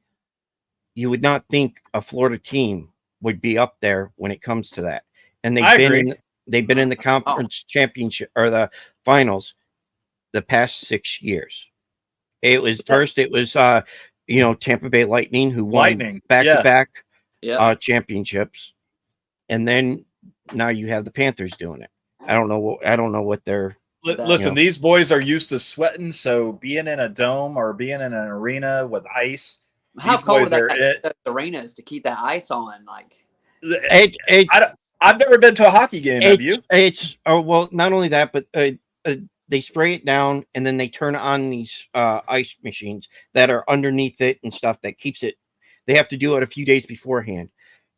you would not think a Florida team would be up there when it comes to that. And they've been in the conference championship or the finals the past 6 years. It was Tampa Bay Lightning who won back-to-back championships, and then now you have the Panthers doing it. I don't know what they're. Listen, these boys are used to sweating, so being in a dome or being in an arena with ice. How cold are the arenas to keep that ice on? Like, I've never been to a hockey game. Have you? Not only that, but they spray it down and then they turn on these ice machines that are underneath it and stuff that keeps it. They have to do it a few days beforehand,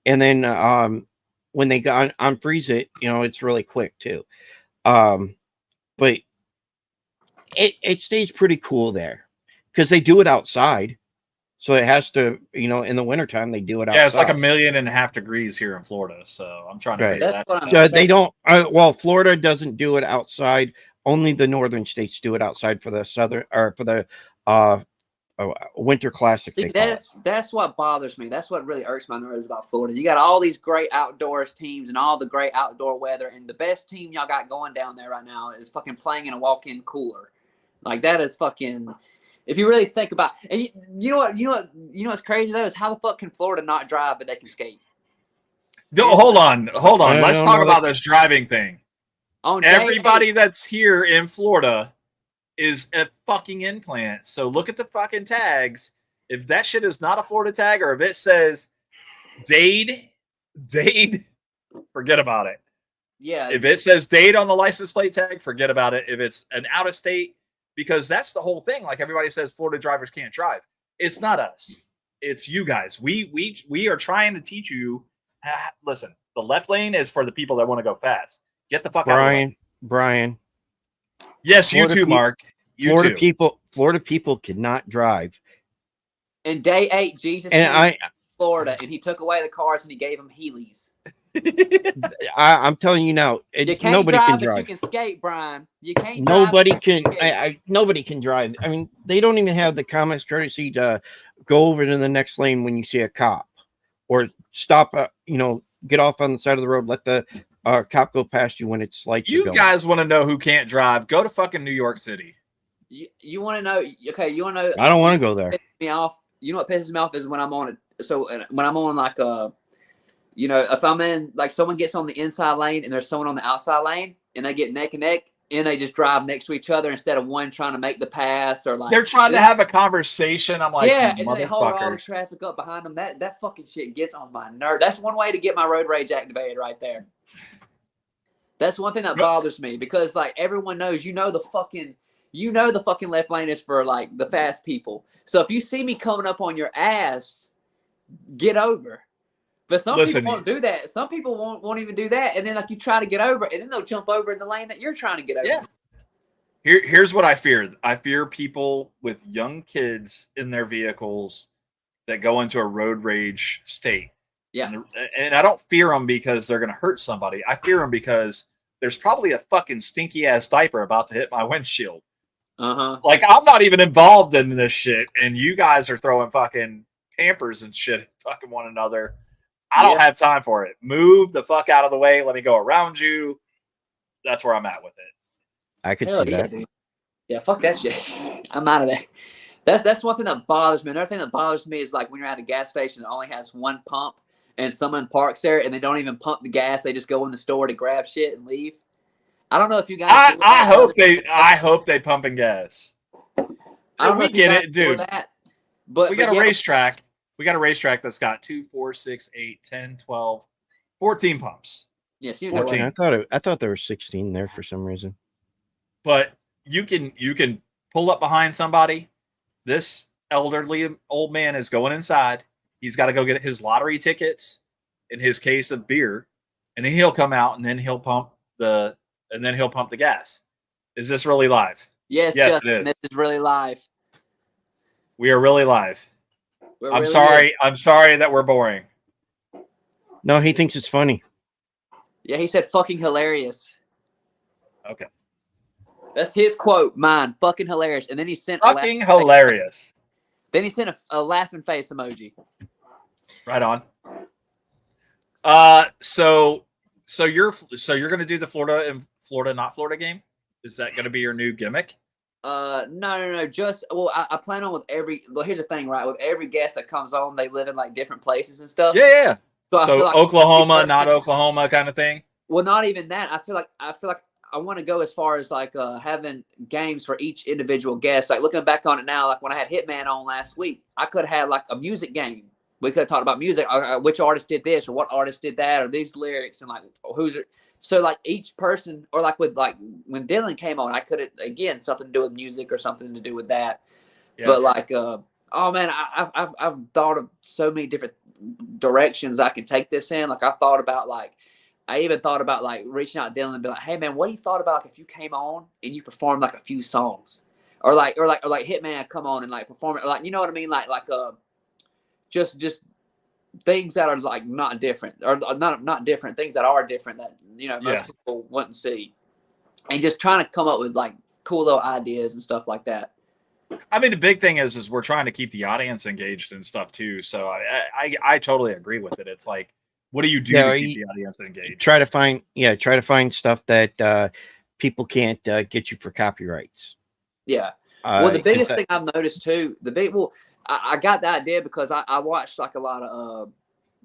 and then when they unfreeze it, it's really quick too. But it stays pretty cool there because they do it outside. So it has to, in the wintertime, they do it outside. Yeah, it's like 1.5 million degrees here in Florida. So I'm trying to figure that out. So they don't, Florida doesn't do it outside. Only the northern states do it outside for the southern or for the Winter Classic. That's what bothers me. That's what really irks my nerves about Florida. You got all these great outdoors teams and all the great outdoor weather, and the best team y'all got going down there right now is fucking playing in a walk-in cooler. Like, that is fucking. If you really think about, and you know what's crazy though is how the fuck can Florida not drive but they can skate? Hold on. Let's talk about this driving thing. Everybody that's here in Florida is a fucking implant. So look at the fucking tags. If that shit is not a Florida tag, or if it says Dade, forget about it. Yeah. If it says Dade on the license plate tag, forget about it. If it's an out of state, because that's the whole thing. Like, everybody says Florida drivers can't drive. It's not us. It's you guys. We are trying to teach you. Listen, the left lane is for the people that want to go fast. Get the fuck out of the way. Brian. Yes, Florida you too, Mark. Florida people cannot drive. And day 8, Jesus came Florida, and he took away the cars and he gave them Heelys. I'm telling you now, nobody can drive. But you can skate, Brian. You can't. Nobody can. Nobody can drive. I mean, they don't even have the common courtesy to go over to the next lane when you see a cop, or stop. Get off on the side of the road. Let the cop go past you when it's lights. You guys want to know who can't drive? Go to fucking New York City. You want to know? Okay, you want to know? I don't want to go there. Me off. You know what pisses me off is when I'm on it. So when I'm on like if I'm in, like, someone gets on the inside lane and there's someone on the outside lane and they get neck and neck, and they just drive next to each other instead of one trying to make the pass or like They're trying to have a conversation. I'm like, yeah, you and then they hold all the motherfuckers. traffic up behind them. That fucking shit gets on my nerve. That's one way to get my road rage activated right there. That's one thing that bothers me because like everyone knows, the fucking left lane is for like the fast people. So if you see me coming up on your ass, get over. But some people won't do that. Some people won't even do that. And then like you try to get over, and then they'll jump over in the lane that you're trying to get over. Yeah. Here's what I fear. I fear people with young kids in their vehicles that go into a road rage state. Yeah. And I don't fear them because they're going to hurt somebody. I fear them because there's probably a fucking stinky ass diaper about to hit my windshield. Like I'm not even involved in this shit, and you guys are throwing fucking Pampers and shit at fucking one another. I don't have time for it. Move the fuck out of the way. Let me go around you. That's where I'm at with it. I could see that. Dude. Yeah, fuck that shit. I'm out of there. That's one thing that bothers me. Another thing that bothers me is like when you're at a gas station that only has one pump and someone parks there and they don't even pump the gas. They just go in the store to grab shit and leave. I don't know if you guys. I hope they pumping gas. I don't we get it, dude. But we got a racetrack. We got a racetrack that's got 2, 4, 6, 8, 10, 12, 14 pumps. Yes, you 14. I thought there were 16 there for some reason. But you can pull up behind somebody. This elderly old man is going inside. He's got to go get his lottery tickets and his case of beer, and then he'll come out and then he'll pump the gas. Is this really live? Yes, yes, Justin, it is. This is really live. We are really live. I'm really sorry. Good. I'm sorry that we're boring. No, he thinks it's funny. Yeah, he said fucking hilarious. Okay. That's his quote, mine. Fucking hilarious. And then he sent fucking hilarious. Then he sent a laughing face emoji. Right on. So you're gonna do the Florida not Florida game? Is that gonna be your new gimmick? No. Just I plan on with every. Well, here's the thing, right? With every guest that comes on, they live in like different places and stuff. Yeah. So like Oklahoma, not Oklahoma, kind of thing. Well, not even that. I feel like I want to go as far as like having games for each individual guest. Like looking back on it now, like when I had Hitman on last week, I could have had like a music game. We could have talked about music, which artist did this or what artist did that or these lyrics and like who's it. So like each person or like with like when Dylan came on, I could have again something to do with music or something to do with that. Yeah. But like oh man, I've thought of so many different directions I can take this in. Like I even thought about like reaching out to Dylan and be like, hey man, what do you thought about like if you came on and you performed like a few songs or like Hitman come on and like perform it, like, you know what I mean? Like just things that are like not different or not different things that are different that, you know, most people wouldn't see, and just trying to come up with like cool little ideas and stuff like that. I mean, the big thing is we're trying to keep the audience engaged and stuff too. So I totally agree with it. It's like, what do you do to keep the audience engaged? Try to find stuff that people can't get you for copyrights. Yeah. Well, the biggest thing I've noticed too, I got the idea because I watched like a lot of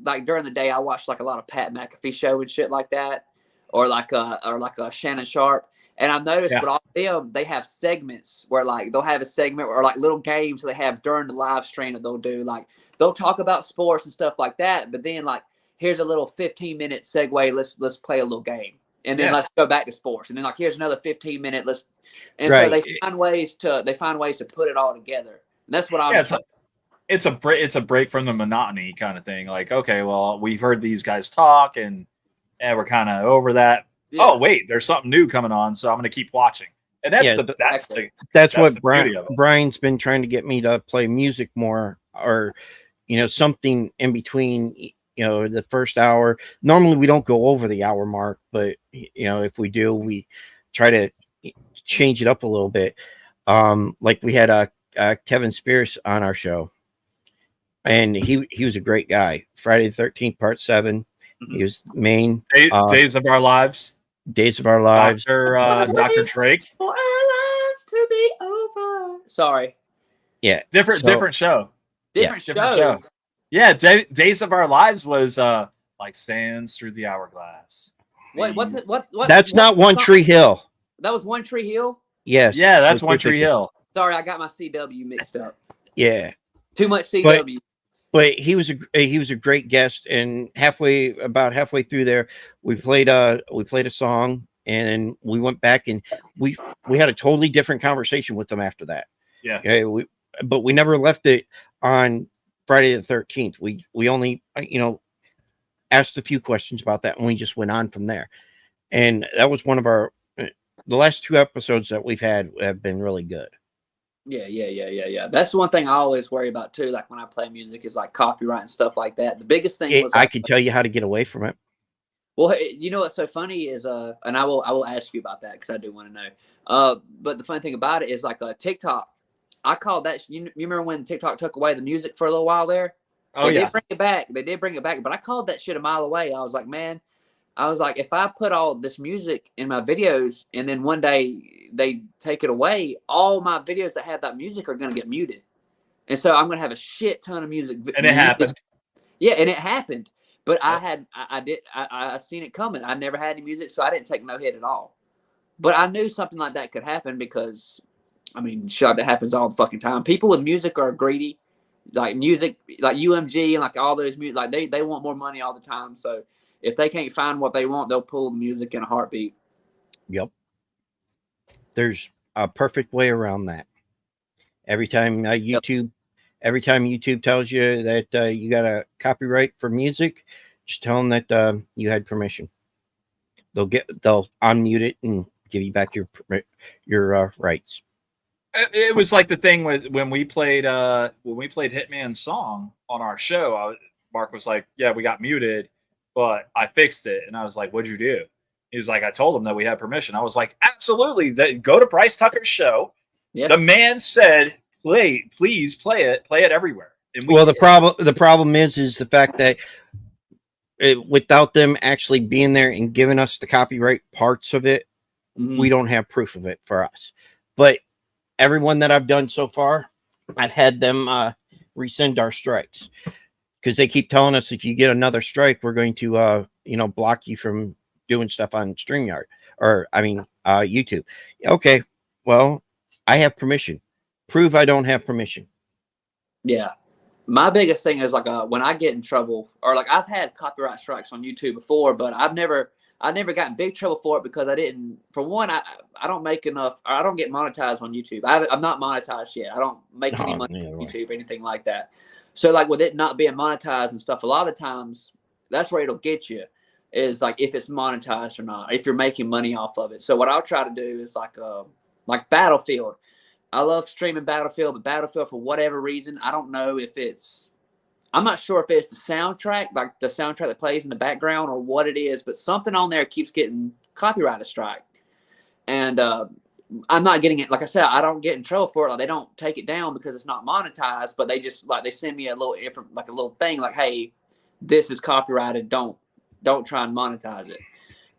like during the day I watched like a lot of Pat McAfee show and shit like that, or like a Shannon Sharp. And I've noticed with all of them, they have segments where like they'll have a segment or like little games they have during the live stream that they'll do. Like they'll talk about sports and stuff like that, but then like here's a little 15-minute segue. Let's play a little game, and then let's go back to sports, and then like here's another 15-minute. So they find ways to put it all together. And that's what I'm. It's a break from the monotony kind of thing. Like, okay, well, we've heard these guys talk, and we're kind of over that. Yeah. Oh wait, there's something new coming on, so I'm going to keep watching. And that's what Brian's been trying to get me to play music more, or something in between. The first hour. Normally we don't go over the hour mark, but if we do, we try to change it up a little bit. Like we had Kevin Spears on our show, and he was a great guy. Friday the 13th, part 7. Mm-hmm. He was main Days of Our Lives. Days of Our Lives. Dr. Drake. For our lives to be over. Sorry. Yeah. Different show. Different show. Yeah, Days of Our Lives was like sands through the hourglass. Wait, what? That's not One Tree Hill. That was One Tree Hill. Yes. Yeah, that's with One Tree Hill. Sorry, I got my CW mixed up. Yeah. Too much CW. But he was a great guest, and about halfway through there, we played a song, and we went back and we had a totally different conversation with them after that. Yeah. Okay, but we never left it on Friday the 13th. We only asked a few questions about that, and we just went on from there. And that was one of our the last 2 episodes that we've had have been really good. Yeah. That's the one thing I always worry about too. Like when I play music, is like copyright and stuff like that. The biggest thing was I can tell you how to get away from it. well, you know what's so funny is and I will ask you about that because I do want to know. But the funny thing about it is like TikTok. I called that. You remember when TikTok took away the music for a little while there? Oh, They yeah. did bring it back. They did bring it back, but I called that shit a mile away. I was like, man. I was like, if I put all this music in my videos and then one day they take it away, all my videos that have that music are going to get muted. And so I'm going to have a shit ton of music. And it happened. Yeah, and it happened. But yep. I seen it coming. I never had any music, so I didn't take no hit at all. But I knew something like that could happen because, I mean, shit, that happens all the fucking time. People with music are greedy. Like music, like UMG and like all those music, like they want more money all the time. So if they can't find what they want, they'll pull the music in a heartbeat. Yep. There's a perfect way around that. Every time YouTube tells you that you got a copyright for music, just tell them that you had permission. They'll unmute it and give you back your rights. It was like the thing when we played Hitman's song on our show. Mark was like, "Yeah, we got muted." But I fixed it, and I was like, "What'd you do?" He was like, "I told him that we had permission." I was like, "Absolutely! Go to Bryce Tucker's show." Yeah. The man said, please play it everywhere." And the problem is the fact that without them actually being there and giving us the copyright parts of it, we don't have proof of it for us. But everyone that I've done so far, I've had them rescind our strikes. Because they keep telling us if you get another strike, we're going to, block you from doing stuff on StreamYard YouTube. Okay, well, I have permission. Prove I don't have permission. Yeah, my biggest thing is like when I get in trouble, or like I've had copyright strikes on YouTube before, but I've never got in big trouble for it because I didn't. For one, I don't make enough. Or I don't get monetized on YouTube. I'm not monetized yet. I don't make any money on YouTube or anything like that. So like with it not being monetized and stuff, a lot of times that's where it'll get you is like if it's monetized or not, if you're making money off of it. So what I'll try to do is like Battlefield. I love streaming Battlefield, but Battlefield for whatever reason, I don't know if I'm not sure if it's the soundtrack, like the soundtrack that plays in the background or what it is, but something on there keeps getting copyright strike. And I'm not getting it. Like I said, I don't get in trouble for it. Like they don't take it down because it's not monetized, but they just they send me a little thing like, hey, this is copyrighted. Don't try and monetize it.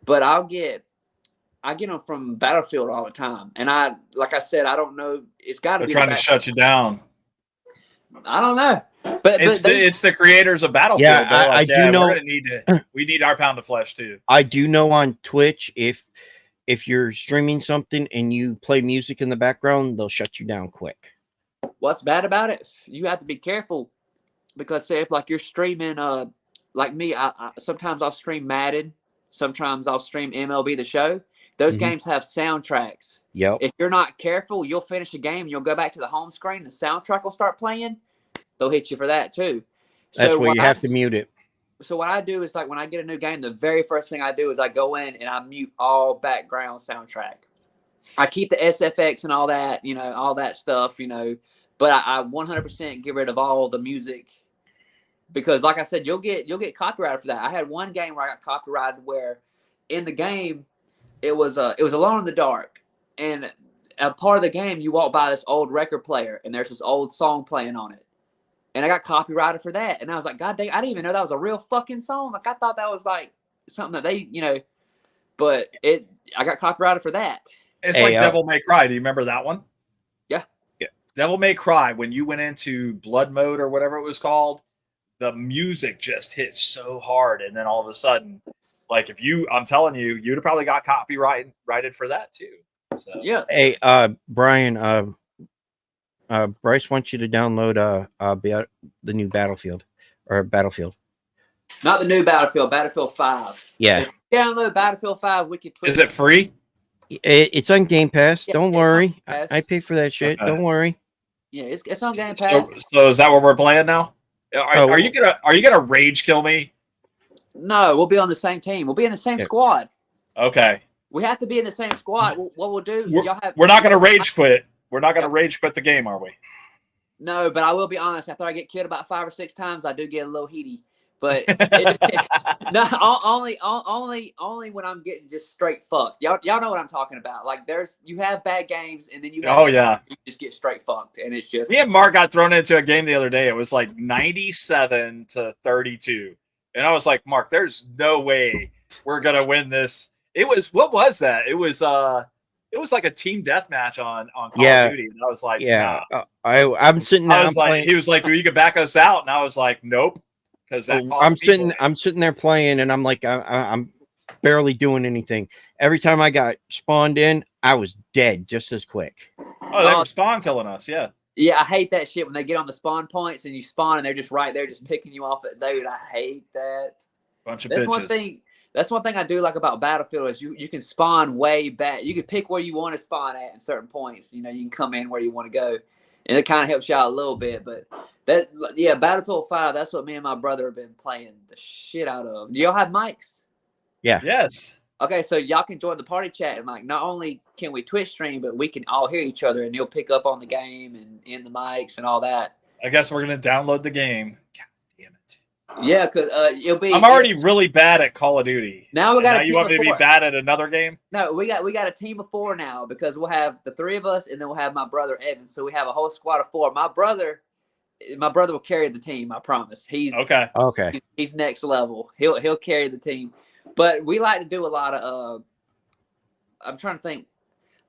But I get them from Battlefield all the time. And like I said, I don't know. It's got to be trying to shut you down. I don't know. But it's the creators of Battlefield. Yeah, I do know. We need our pound of flesh too. I do know on Twitch if you're streaming something and you play music in the background, they'll shut you down quick. What's bad about it? You have to be careful because say if like you're streaming, like me, I sometimes I'll stream Madden, sometimes I'll stream MLB The Show. Those games have soundtracks. Yep. If you're not careful, you'll finish a game and you'll go back to the home screen. The soundtrack will start playing. They'll hit you for that too. That's where you have to mute it. So what I do is like when I get a new game, the very first thing I do is I go in and I mute all background soundtrack. I keep the SFX and all that, all that stuff, but I 100% get rid of all the music because like I said, you'll get copyrighted for that. I had one game where I got copyrighted where in the game, it was Alone in the Dark. And a part of the game, you walk by this old record player and there's this old song playing on it. And I got copyrighted for that. And I was like, God dang, I didn't even know that was a real fucking song. Like, I thought that was like something that they, but I got copyrighted for that. It's like Devil May Cry. Do you remember that one? Yeah. Devil May Cry, when you went into blood mode or whatever it was called, the music just hit so hard. And then all of a sudden, like I'm telling you, you'd have probably got copyrighted for that too. So Yeah. Hey, Brian, Bryce wants you to download the new Battlefield or Battlefield. Not the new Battlefield, Battlefield 5. Yeah, If you download Battlefield 5, we can is it free? it's on Game Pass. Yeah, Don't it's worry, on Game Pass. I pay for that shit. Okay. Don't worry. Yeah, it's on Game Pass. So is that what we're playing now? Are Oh. you gonna rage kill me? No, we'll be on the same team. We'll be in the same Yeah. squad. Okay. We have to be in the same squad. What we'll do? We're not gonna rage quit. We're not gonna rage quit the game, are we? No, but I will be honest. After I get killed about 5 or 6 times, I do get a little heaty. But no, only when I'm getting just straight fucked. Y'all know what I'm talking about. Like you have bad games, and then you just get straight fucked, and it's just Me and Mark got thrown into a game the other day. It was like 97-32, and I was like, Mark, there's no way we're gonna win this. What was that? It was like a team deathmatch on Call of Duty, and I was like, Yeah, nah. I'm sitting there. I was like, he was like, well, you can back us out, and I was like, nope. I'm sitting there playing, and I'm like, I'm barely doing anything. Every time I got spawned in, I was dead just as quick. Oh, they were spawn killing us, yeah. Yeah, I hate that shit when they get on the spawn points and you spawn and they're just right there, just picking you off. Dude, I hate that. Bunch of That's bitches. That's one thing I do like about Battlefield is you can spawn way back. You can pick where you want to spawn at certain points. You can come in where you want to go, and it kind of helps you out a little bit. But Battlefield 5. That's what me and my brother have been playing the shit out of. Do y'all have mics? Yeah. Yes. Okay, so y'all can join the party chat, and like not only can we Twitch stream, but we can all hear each other, and you'll pick up on the game and in the mics and all that. I guess we're gonna download the game. God damn it. Yeah, because it'll be. I'm already really bad at Call of Duty. Now we got. Now you want me to be bad at another game? No, we got a team of 4 now because we'll have the 3 of us, and then we'll have my brother Evan. So we have a whole squad of 4. My brother will carry the team. I promise. He's okay. He's next level. He'll carry the team. But we like to do a lot of. I'm trying to think.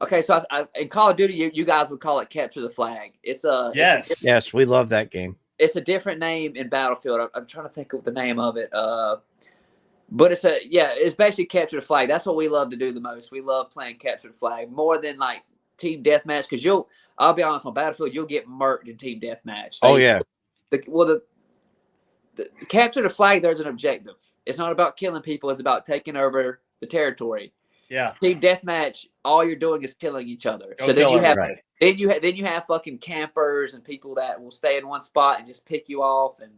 Okay, so in Call of Duty, you guys would call it capture the flag. Yes, we love that game. It's a different name in Battlefield. I'm trying to think of the name of it. But it's basically capture the flag. That's what we love to do the most. We love playing capture the flag more than like team deathmatch because I'll be honest, on Battlefield you'll get murked in team deathmatch. The capture the flag. There's an objective. It's not about killing people. It's about taking over the territory. Yeah. Team deathmatch. All you're doing is killing each other. Then you have fucking campers and people that will stay in one spot and just pick you off. And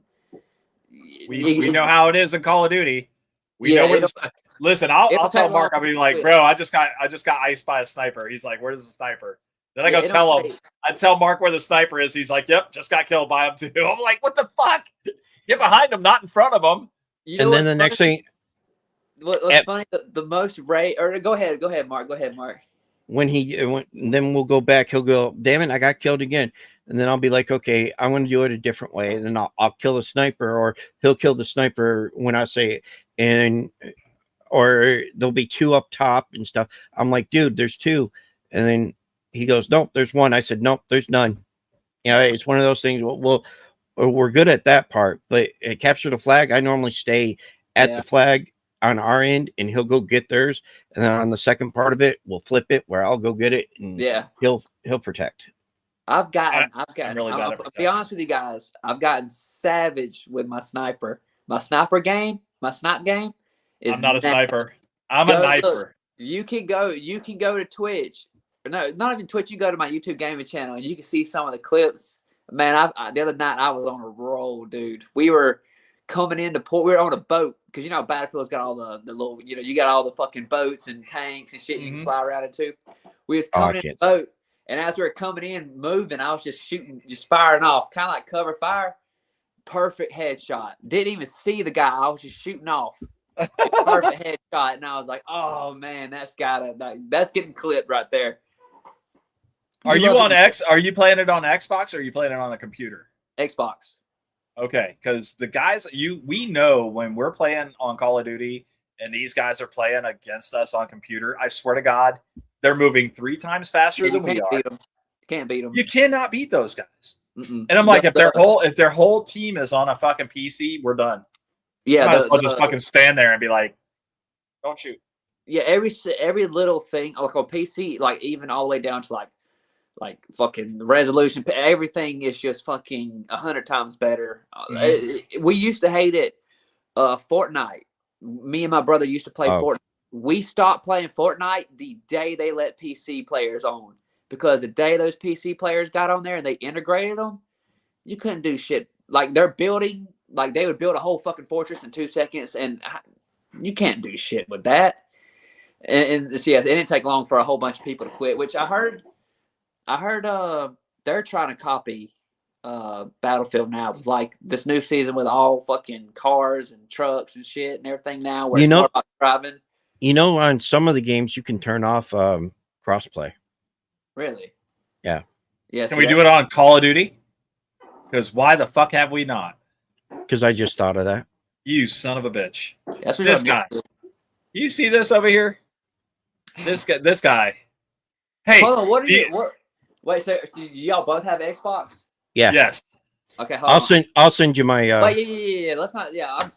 we know how it is in Call of Duty. Listen, I'll tell Mark. I'll be like, bro, I just got iced by a sniper. He's like, where's the sniper? Then I go tell him. I tell Mark where the sniper is. He's like, yep, just got killed by him too. I'm like, what the fuck? Get behind him, not in front of him. And then the next thing. What's funny? The most rate. Or go ahead, Mark. Go ahead, Mark. Then we'll go back. He'll go, damn it, I got killed again. And then I'll be like, okay, I'm going to do it a different way. And then I'll kill the sniper, or he'll kill the sniper when I say it. Or there'll be 2 up top and stuff. I'm like, dude, there's 2. And then he goes, nope, there's 1. I said, nope, there's none. It's one of those things. We're good at that part, but capture the flag, I normally stay at the flag on our end, and he'll go get theirs, and then on the second part of it, we'll flip it where I'll go get it, and he'll protect. I'll be honest with you guys. I've gotten savage with my sniper. My sniper game, my snipe game is. I'm not a sniper. I'm a sniper. You can go to Twitch. No, not even Twitch. You go to my YouTube gaming channel, and you can see some of the clips. Man, the other night I was on a roll, dude. We were coming into port. We were on a boat because Battlefield's got all the little, you got all the fucking boats and tanks and shit you can fly around into. We was coming in the boat, and as we were coming in, moving, I was just shooting, just firing off, kind of like cover fire. Perfect headshot. Didn't even see the guy. I was just shooting off. Perfect headshot, and I was like, oh man, that's getting clipped right there. Are you on X? Are you playing it on Xbox, or are you playing it on a computer? Xbox. Okay, because the guys we know when we're playing on Call of Duty and these guys are playing against us on computer, I swear to God, they're moving 3 times faster than we are. Can't beat them. You cannot beat those guys. Mm-mm. And I'm like, if their whole team is on a fucking PC, we're done. Yeah, might as well just fucking stand there and be like, don't shoot. Yeah, every little thing, like on PC, like even all the way down to like fucking resolution, everything is just fucking 100 times better. We used to hate it. Fortnite. Me and my brother used to play Fortnite. We stopped playing Fortnite the day they let PC players on, because the day those PC players got on there and they integrated them, you couldn't do shit. Like they're building, like they would build a whole fucking fortress in 2 seconds, and you can't do shit with that. And yeah, it didn't take long for a whole bunch of people to quit, which I heard they're trying to copy Battlefield now with like this new season with all fucking cars and trucks and shit and everything now, where it's more about driving. On some of the games you can turn off crossplay. Really? Yeah. Yeah. Can we do it on Call of Duty? Because why the fuck have we not? Because I just thought of that. You son of a bitch. That's what this guy. You see this over here? This guy. Hey. Hold on, what are you? Wait, so y'all both have Xbox? Yeah. Yes. Okay. I'll send you my. Wait, yeah. Let's not. Yeah, I'm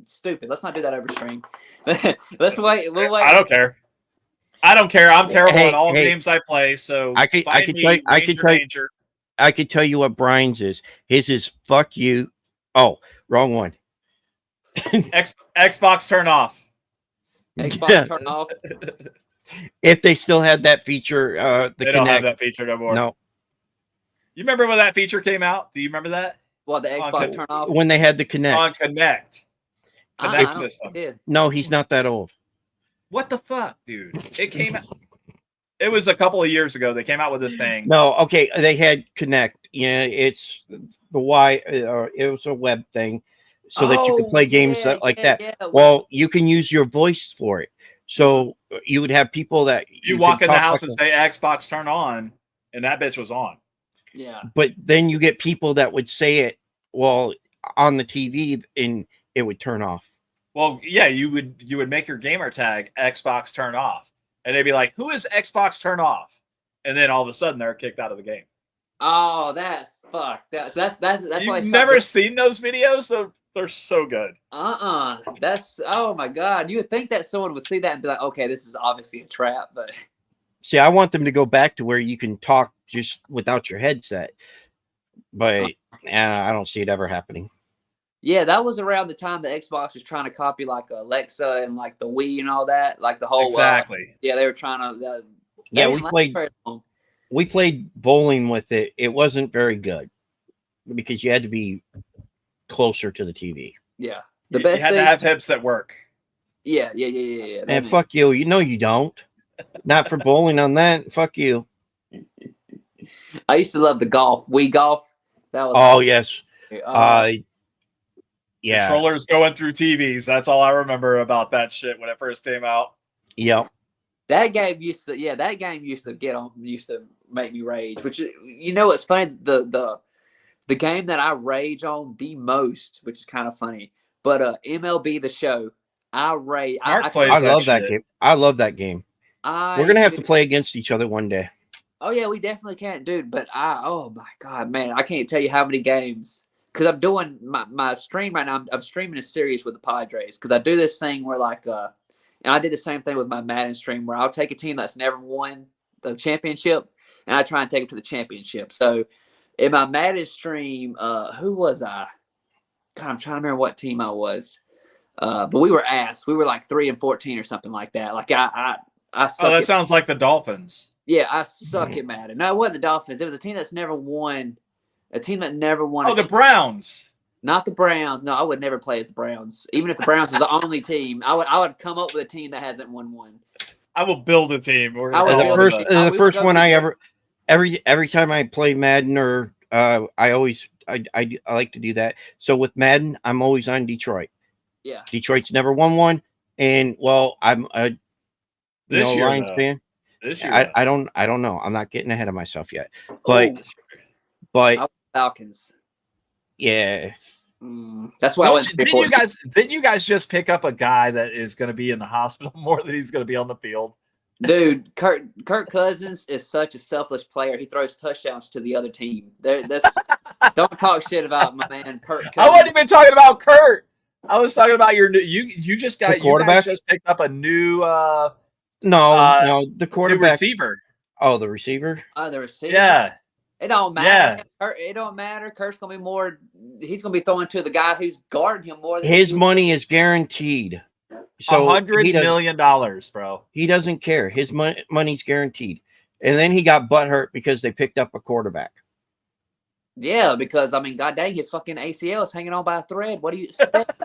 stupid. Let's not do that over stream. Let's wait. We'll wait. I don't care. I'm terrible at all games I play. So I could tell you what Brian's is. His is fuck you. Oh, wrong one. Xbox turn off. Xbox turn off. If they still had that feature, they don't have that feature no more. No. You remember when that feature came out? Do you remember that? What, the Xbox turn off? When they had the Connect. On Connect system. No, he's not that old. What the fuck, dude? It came out. It was a couple of years ago. They came out with this thing. No, okay. They had Connect. Yeah, it's the it was a web thing so that you could play games like that. Yeah. Well, you can use your voice for it. So you would have people that you walk in the house and say Xbox turn on, and that bitch was on. Yeah. But then you get people that would say it on the TV and it would turn off. Well, yeah, you would make your gamer tag Xbox turn off. And they'd be like, "Who is Xbox turn off?" And then all of a sudden they're kicked out of the game. Oh, that's fucked. That's You've never seen those videos? They're so good. That's, oh my God. You would think that someone would see that and be like, okay, this is obviously a trap, but see, I want them to go back to where you can talk just without your headset. But I don't see it ever happening. Yeah, that was around the time the Xbox was trying to copy like Alexa and like the Wii and all that, like the whole exactly. Yeah, they were trying to. Yeah, we played bowling with it. It wasn't very good because you had to be closer to the TV. Yeah, the best. You had to have hips that work. Yeah. And fuck you. You know you don't. Not for bowling on that. Fuck you. I used to love the golf. Wii golf. That was. Oh yes. Yeah. Controllers going through TVs. That's all I remember about that shit when it first came out. Yep. That game used to make me rage. Which, you know, what's funny? The game that I rage on the most, which is kind of funny, but MLB The Show. I rage. I love that game. I love that game. We're gonna have to play against each other one day. Oh yeah, we definitely can, dude. But oh my God, man, I can't tell you how many games. Because I'm doing my stream right now. I'm streaming a series with the Padres. Because I do this thing where and I did the same thing with my Madden stream where I'll take a team that's never won the championship and I try and take them to the championship. So in my Madden stream, who was I? God, I'm trying to remember what team I was. But we were ass. We were like 3-14 or something like that. Like I suck. Oh, that sounds like the Dolphins. Yeah, I suck at Madden. No, it wasn't the Dolphins. It was a team that's never won. A team that never won. Oh, the Browns. Not the Browns. No, I would never play as the Browns. Even if the Browns was the only team, I would come up with a team that hasn't won one. I will build a team. The first one I ever, every time I play Madden or I like to do that. So with Madden, I'm always on Detroit. Yeah. Detroit's never won one, and well, I'm a Lions fan. This year, I don't know. I'm not getting ahead of myself yet, but. Falcons. Yeah. That's why I went before. Didn't you guys just pick up a guy that is going to be in the hospital more than he's going to be on the field? Dude, Kirk Cousins is such a selfless player. He throws touchdowns to the other team. Don't talk shit about my man Kirk Cousins. I wasn't even talking about Kurt. I was talking about your new. You just got. You guys just picked up a new. No, the quarterback. New receiver. Oh, the receiver. Oh, the receiver. Yeah. It don't matter. Yeah. It don't matter. Kurt's gonna be more. He's gonna be throwing to the guy who's guarding him more. His money is guaranteed. So $100 million, bro. He doesn't care. His money's guaranteed. And then he got butthurt because they picked up a quarterback. Yeah, because I mean, god dang, his fucking ACL is hanging on by a thread. What do you expect?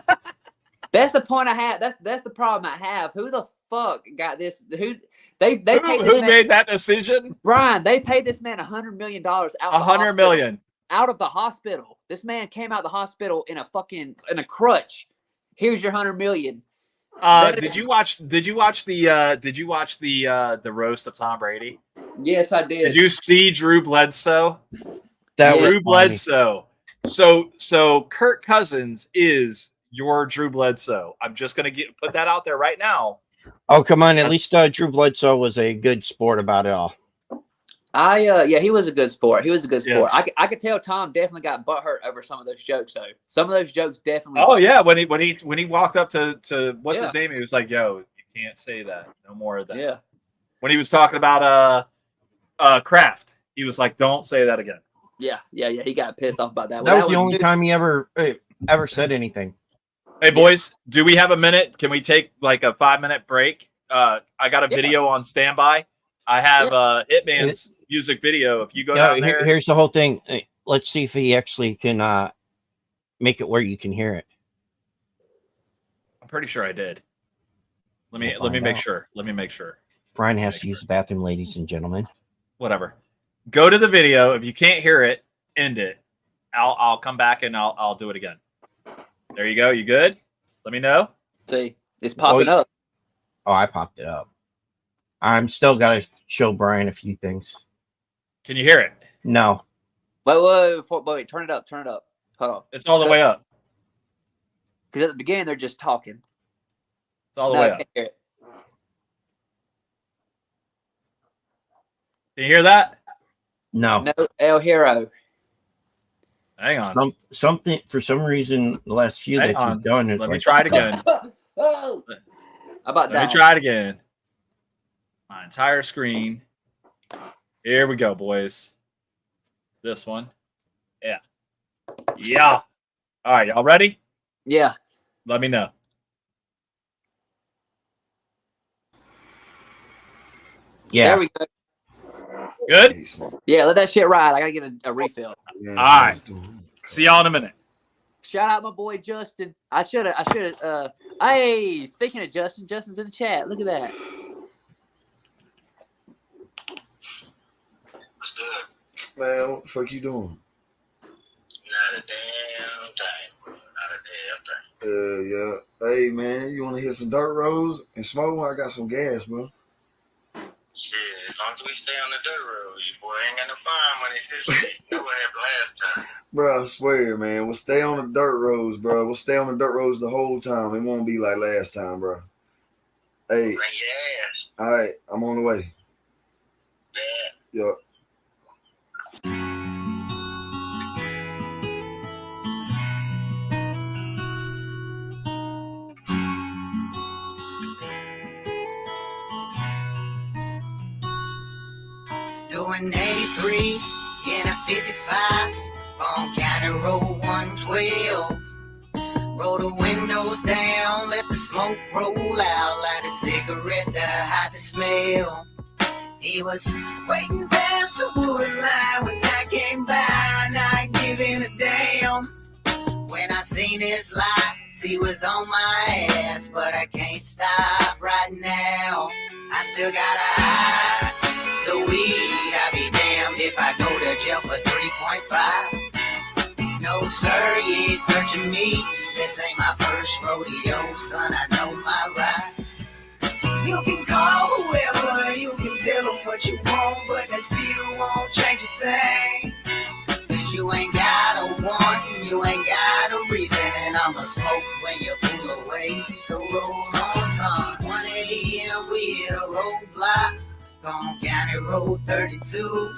That's the point I have. That's the problem I have. Who the fuck got this? Who paid this who made that decision? Brian, they paid this man $100 million out. $100 million out of the hospital. This man came out of the hospital in a crutch. Here's your $100 million. Did you watch the roast of Tom Brady? Yes, I did. Did you see Drew Bledsoe? Drew Bledsoe. So Kirk Cousins is your Drew Bledsoe. I'm just gonna put that out there right now. Oh, come on. At least Drew Bledsoe was a good sport about it all. Yeah, he was a good sport. He was a good sport. Yes. I could tell Tom definitely got butthurt over some of those jokes, though. Some of those jokes definitely. Oh yeah, when he walked up to what's his name, he was like, "Yo, you can't say that. No more of that." Yeah. When he was talking about Kraft, he was like, "Don't say that again." Yeah. He got pissed off about that. That was the only time he ever said anything. Hey boys, do we have a minute? Can we take like a 5-minute break? I got a video on standby. I have Hitman's music video. If you go down there, here's the whole thing. Let's see if he actually can make it where you can hear it. I'm pretty sure I did. Let me make sure. Let me make sure. Brian has to use the bathroom, ladies and gentlemen. Whatever. Go to the video. If you can't hear it, end it. I'll come back and I'll do it again. There you go. You good? Let me know. See, it's popping up. Oh, I popped it up. I'm still got to show Brian a few things. Can you hear it? No. Wait, turn it up. Hold on. It's all the way up. Because at the beginning, they're just talking. It's all the way up. I can't hear it. Can you hear that? No. No, El Hero. Hang on. Something, for some reason, the last few that you've done is Let me try it again. Oh! How about that? Let me try it again. My entire screen. Here we go, boys. This one. Yeah. Yeah. All right, y'all ready? Yeah. Let me know. Yeah. There we go. Good? Yeah, let that shit ride. I gotta get a refill. All right. See y'all in a minute. Shout out my boy Justin. I should have. Hey, speaking of Justin, Justin's in the chat. Look at that. What's good? Man, what the fuck you doing? Not a damn thing. Not a damn thing. Yeah. Hey, man, you want to hit some dirt roads and smoke? I got some gas, bro. Shit, as long as we stay on the dirt road, you boy ain't got no fun money this shit. That's what happened last time. Bro, I swear, man, we'll stay on the dirt roads, bro. We'll stay on the dirt roads the whole time. It won't be like last time, bro. Hey. Bring your ass. All right, I'm on the way. Yeah. Yup. Doing 83 in a 55 on County Road 112. Roll the windows down, let the smoke roll out, light a cigarette to hide the smell. He was waiting past the wood line when I came by, not giving a damn. When I seen his lights, he was on my ass, but I can't stop right now. I still gotta hide the weed. I'll be damned if I go to jail for 3.5. No sir, you ain't searching me. This ain't my first rodeo, son. I know my rights. You can call whoever, you can tell them what you want, but that still won't change a thing. Cause you ain't got a want, you ain't got a reason, and I'ma smoke when you pull away. So roll on, son. 1 a.m. we hit a roadblock on County Road 32.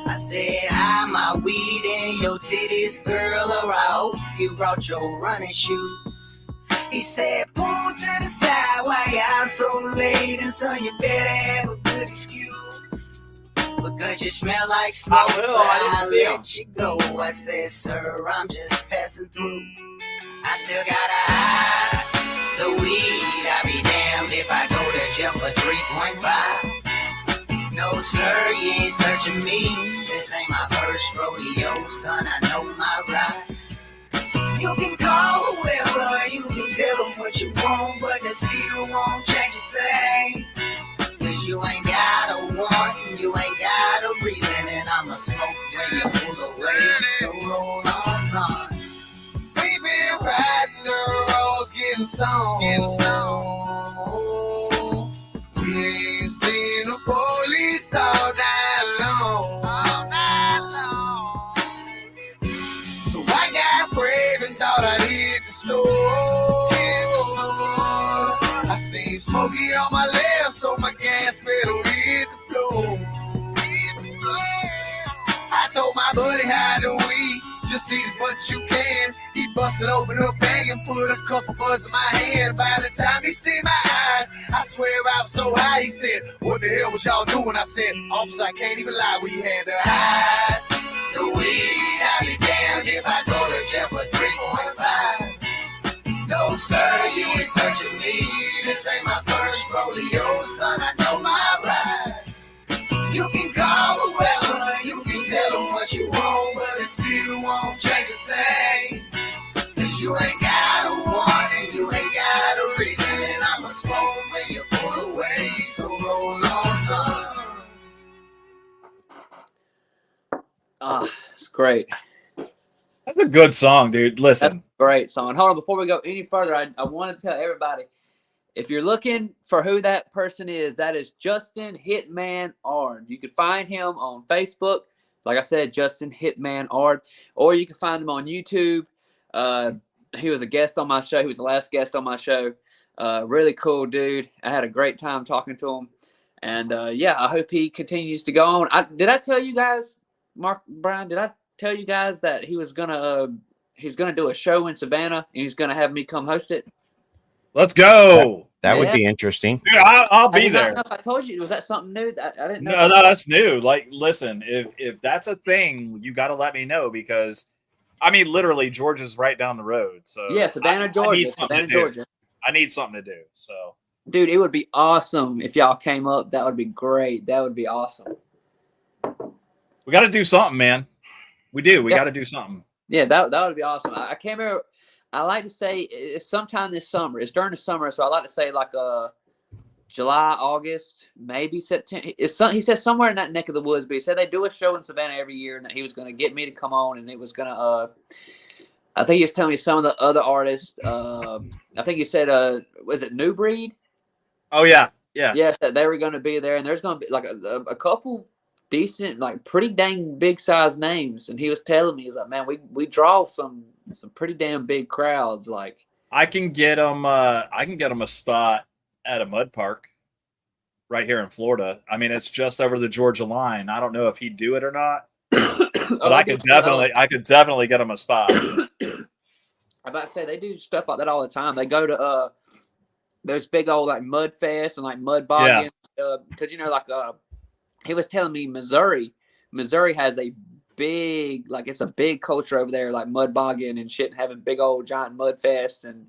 I said, hi, my weed and your titties, girl, or I hope you brought your running shoes. He said, pull to the side while you're out so late, and son, you better have a good excuse. Because you smell like smoke, but I let you go. I said, sir, I'm just passing through. I still gotta hide the weed. I'll be damned if I go to jail for 3.5. No, sir, you ain't searching me. This ain't my first rodeo, son. I know my rights. You can call whoever, you can tell them what you want, but that still won't change a thing. Cause you ain't got a want, and you ain't got a reason, and I'ma smoke when you pull away. So roll on, son. We been riding the roads, getting stoned. We ain't seen the police all night long. So I got brave and thought I'd hit the store. I seen Smokey on my left, so my gas pedal hit the floor. I told my buddy how do we just eat as much as you can. He busted open a bag and put a couple buds in my hand. By the time he seen my eyes, I swear I was so high. He said, what the hell was y'all doing? I said, officer, I can't even lie, we had to hide the weed. I'll be damned if I go to jail for 3.5. No, sir, you ain't searching me. This ain't my first rodeo, son. I know my rights. You can call whoever, you can tell them what you want, but it still won't change a thing. Cause you ain't got a want and you ain't got a reason, and I'ma smoke when you pull away. So roll on, son. It's great. That's a good song, dude. Listen. That's a great song. Hold on, before we go any further, I want to tell everybody, if you're looking for who that person is, that is Justin Hitman Ard. You can find him on Facebook. Like I said, Justin Hitman Ard. Or you can find him on YouTube. He was a guest on my show. He was the last guest on my show. Really cool dude. I had a great time talking to him. And, yeah, I hope he continues to go on. Did I tell you guys, Brian, did I tell you guys that he was he's gonna do a show in Savannah and he's gonna have me come host it? Let's go. That would be interesting. Dude, I'll be there. Know if I told you, was that something new? I didn't know. No, that's new. Like, listen, if that's a thing, you got to let me know, because, I mean, literally, Georgia's right down the road. So yeah, Savannah, Georgia. Savannah, Georgia. I need something to do. So, dude, it would be awesome if y'all came up. That would be great. That would be awesome. We got to do something, man. We do. We got to do something. Yeah, that would be awesome. I can't remember. I like to say it's sometime this summer. It's during the summer, so I like to say like July, August, maybe September. He said somewhere in that neck of the woods, but he said they do a show in Savannah every year, and that he was going to get me to come on, and it was going to. I think he was telling me some of the other artists. I think he said, was it New Breed? Oh yeah, yeah. Yes, that they were going to be there, and there's going to be like a couple decent, like pretty dang big size names. And he was telling me, he's like, man, we draw some pretty damn big crowds. Like, I can get him a spot at a mud park right here in Florida. I mean, it's just over the Georgia line. I don't know if he'd do it or not, but I could definitely get him a spot. I'm about to say, they do stuff like that all the time. They go to those big old like mud fest and like mud bogging, because he was telling me Missouri has a big, like, it's a big culture over there, like mud bogging and shit, and having big old giant mud fest and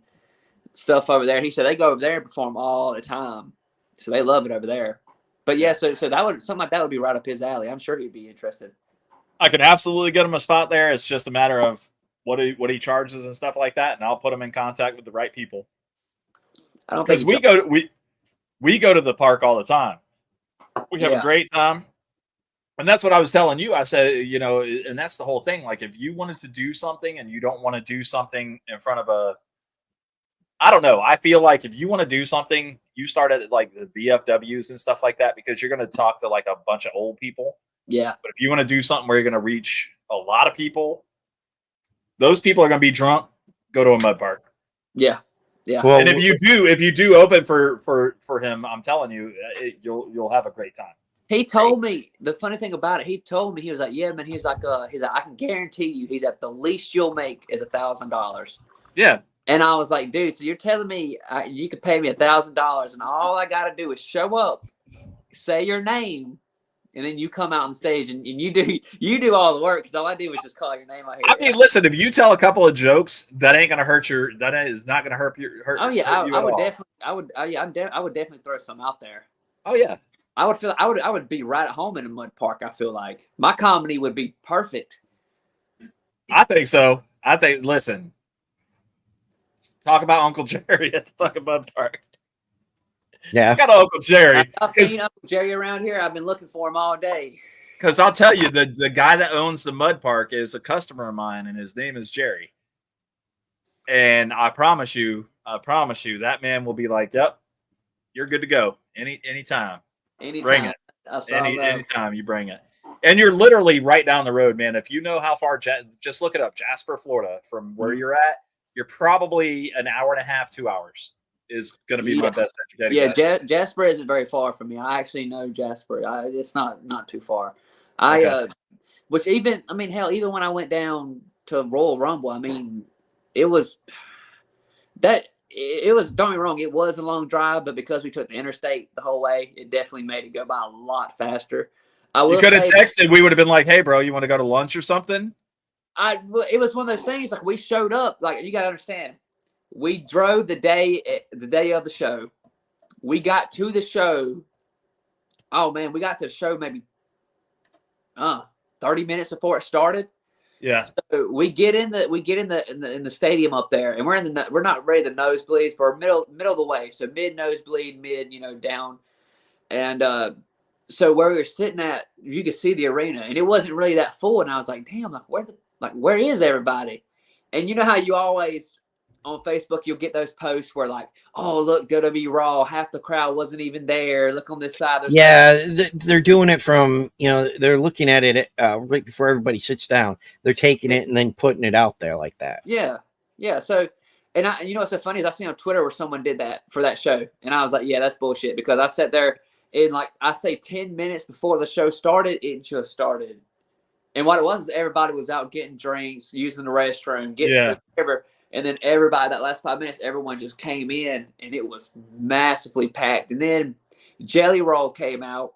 stuff over there. He said they go over there and perform all the time, so they love it over there. But yeah, so that would, something like that would be right up his alley. I'm sure he'd be interested. I could absolutely get him a spot there. It's just a matter of what he charges and stuff like that, and I'll put him in contact with the right people. I don't Because think we go to the park all the time. We have a great time. And that's what I was telling you. I said, and that's the whole thing. Like, if you wanted to do something and you don't want to do something in front of I don't know. I feel like if you want to do something, you start at like the VFWs and stuff like that, because you're going to talk to like a bunch of old people. Yeah. But if you want to do something where you're going to reach a lot of people, those people are going to be drunk. Go to a mud park. Yeah. Yeah. Well, and if you do open for him, I'm telling you, you'll have a great time. He told me the funny thing about it. He told me he was like, "Yeah, man." He's like, I can guarantee you, he's at the least you'll make is $1,000. Yeah. And I was like, dude, so you're telling me you could pay me $1,000, and all I got to do is show up, say your name, and then you come out on stage and you do all the work, because all I did was just call your name out here. I mean, listen, if you tell a couple of jokes, that ain't gonna hurt that is not gonna hurt you. Oh yeah, hurt you I at would all. definitely, I would definitely throw some out there. Oh yeah, I would be right at home in a mud park. I feel like my comedy would be perfect. I think so. Listen, talk about Uncle Jerry at the fucking mud park. Yeah. I got Uncle Jerry. I've seen Uncle Jerry around here. I've been looking for him all day. Because I'll tell you, the guy that owns the mud park is a customer of mine, and his name is Jerry. And I promise you, that man will be like, "Yep, you're good to go. Anytime. Bring it. Anytime you bring it." And you're literally right down the road, man. If you know how far, just look it up. Jasper, Florida, from where you're at, you're probably an hour and a half, 2 hours is going to be my best educated guess. Jasper isn't very far from me. I actually know Jasper. It's not too far. Which even when I went down to Royal Rumble, I mean, it was don't get me wrong, it was a long drive, but because we took the interstate the whole way, it definitely made it go by a lot faster. You could have texted. We would have been like, "Hey, bro, you want to go to lunch or something?" It was one of those things. Like, we showed up. Like, you gotta understand, we drove the day of the show. We got to the show. Oh man, we got to the show maybe 30 minutes before it started. Yeah. So we get in the stadium up there, and we're not ready the nosebleeds. We're middle of the way, so mid nosebleed, down, and so where we were sitting at, you could see the arena, and it wasn't really that full. And I was like, damn, where is everybody? And you know how you always on Facebook, you'll get those posts where like, oh, look, WWE Raw, half the crowd wasn't even there. Look on this side. They're doing it from, they're looking at it right before everybody sits down. They're taking it and then putting it out there like that. Yeah. Yeah. So, and what's so funny is I seen on Twitter where someone did that for that show. And I was like, yeah, that's bullshit, because I sat there and like, I say 10 minutes before the show started, it just started. And what it was is everybody was out getting drinks, using the restroom, whatever. And then everybody, that last 5 minutes, everyone just came in, and it was massively packed. And then Jelly Roll came out.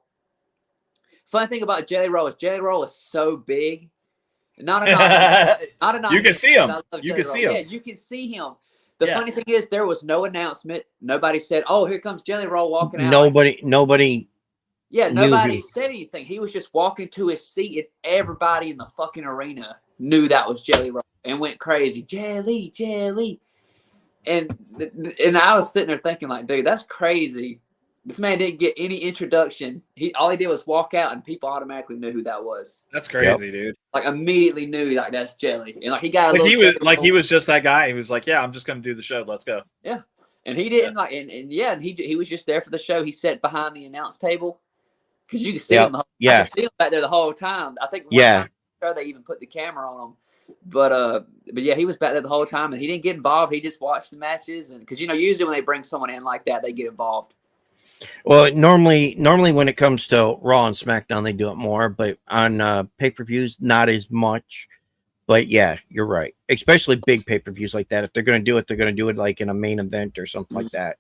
Funny thing about Jelly Roll is so big. Not enough. You can see him. You can see him. Yeah, you can see him. The funny thing is, there was no announcement. Nobody said, "Oh, here comes Jelly Roll walking out." Nobody. Yeah, nobody said anything. He was just walking to his seat, and everybody in the fucking arena knew that was Jelly Roll and went crazy. Jelly. And I was sitting there thinking, like, dude, that's crazy. This man didn't get any introduction. All he did was walk out, and people automatically knew who that was. That's crazy, dude. Like, immediately knew, like, that's Jelly. And like, he got he was just that guy. He was like, yeah, I'm just gonna do the show. Let's go. Yeah. And he didn't he was just there for the show. He sat behind the announce table. Because you can see him. I can see him back there the whole time. I think one time they even put the camera on him. But yeah, he was back there the whole time, and he didn't get involved. He just watched the matches, and because usually when they bring someone in like that, they get involved. Well, normally when it comes to Raw and SmackDown, they do it more, but on pay-per-views, not as much. But yeah, you're right. Especially big pay-per-views like that. If they're going to do it, they're going to do it like in a main event or something like that.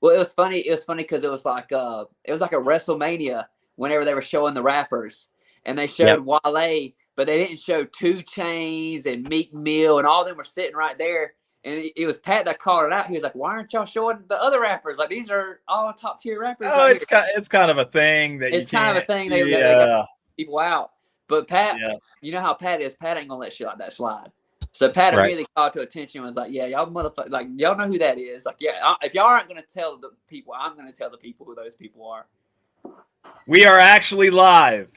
Well, it was funny. It was funny because it was like a WrestleMania whenever they were showing the rappers, and they showed Wale, but they didn't show 2 Chainz and Meek Mill, and all of them were sitting right there. And it was Pat that called it out. He was like, "Why aren't y'all showing the other rappers? Like, these are all top tier rappers." Oh, it's kind of a thing that it's kind of a thing. They got people out, but Pat, you know how Pat is. Pat ain't gonna let shit like that slide. So Pat immediately called to attention and was like, yeah, y'all motherfuckers, like, y'all know who that is. Like, yeah, if y'all aren't going to tell the people, I'm going to tell the people who those people are. We are actually live.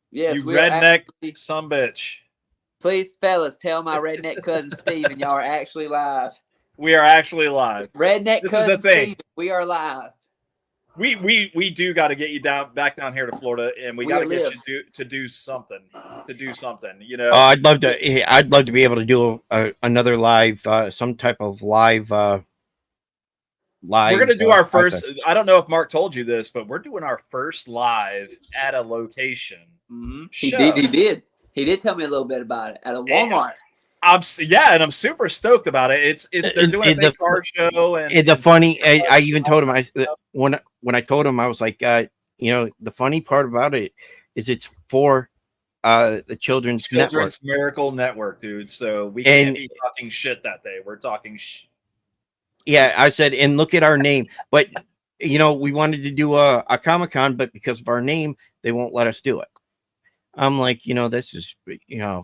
Yes, you redneck sumbitch. Please, fellas, tell my redneck cousin Steven y'all are actually live. We are actually live. Redneck this cousin is the thing. Steven, we are live. We do got to get you back down here to Florida, and we got to get you to do something. I'd love to be able to do another live, some type of live live. We're gonna do our contest. first. I don't know if Mark told you this, but we're doing our first live at a location. He show. did. He did. He did tell me a little bit about it at a Walmart. And I'm super stoked about it. They're doing a big car show, and the funny. I even told him when I told him I was like, the funny part about it is it's for the Children's Network. Miracle Network, dude. So we can't be talking shit that day. We're talking Yeah, I said, and look at our name. But we wanted to do a Comic-Con, but because of our name, they won't let us do it. I'm like, this is, Yeah,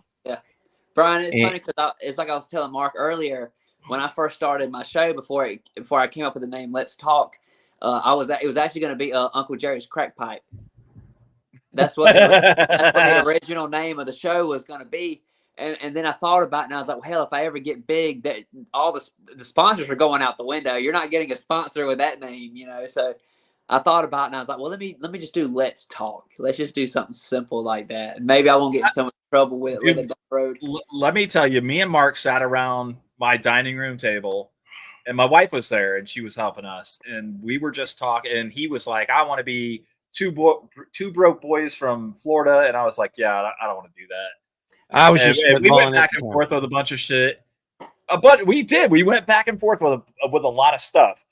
Brian, it's funny because it's like I was telling Mark earlier when I first started my show before I came up with the name Let's Talk. It was actually going to be Uncle Jerry's Crack Pipe. That's what the original name of the show was going to be. And then I thought about it, and I was like, well, hell, if I ever get big, that all the sponsors are going out the window. You're not getting a sponsor with that name, So I thought about it, and I was like, well, let me just do Let's Talk. Let's just do something simple like that. And maybe I won't get in so much trouble with it later down the road. Let me tell you, me and Mark sat around my dining room table, and my wife was there, and she was helping us, and we were just talking. And he was like, "I want to be two broke boys from Florida," and I was like, "Yeah, I don't want to do that." I was just we went back and forth with a bunch of shit, but we did. We went back and forth with a lot of stuff,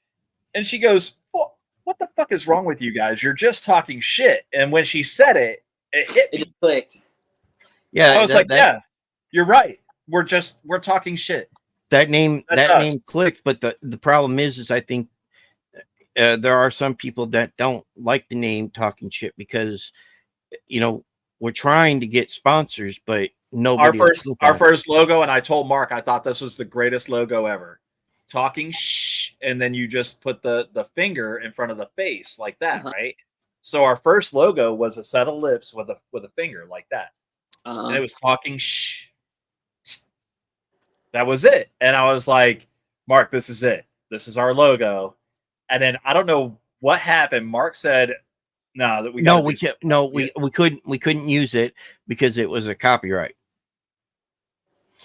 and she goes, well, "What the fuck is wrong with you guys? You're just talking shit." And when she said it, it hit me. It clicked. Yeah, I was like, "Yeah, you're right. We're talking shit." That name clicked, but the problem is I think there are some people that don't like the name Talking Shit because we're trying to get sponsors, but nobody. Our first logo, and I told Mark I thought this was the greatest logo ever. Talking shh, and then you just put the finger in front of the face like that, right? So our first logo was a set of lips with a finger like that, and it was talking shh. That was it, and I was like, Mark, this is it. This is our logo. And then I don't know what happened. Mark said, "No, that we couldn't use it because it was a copyright."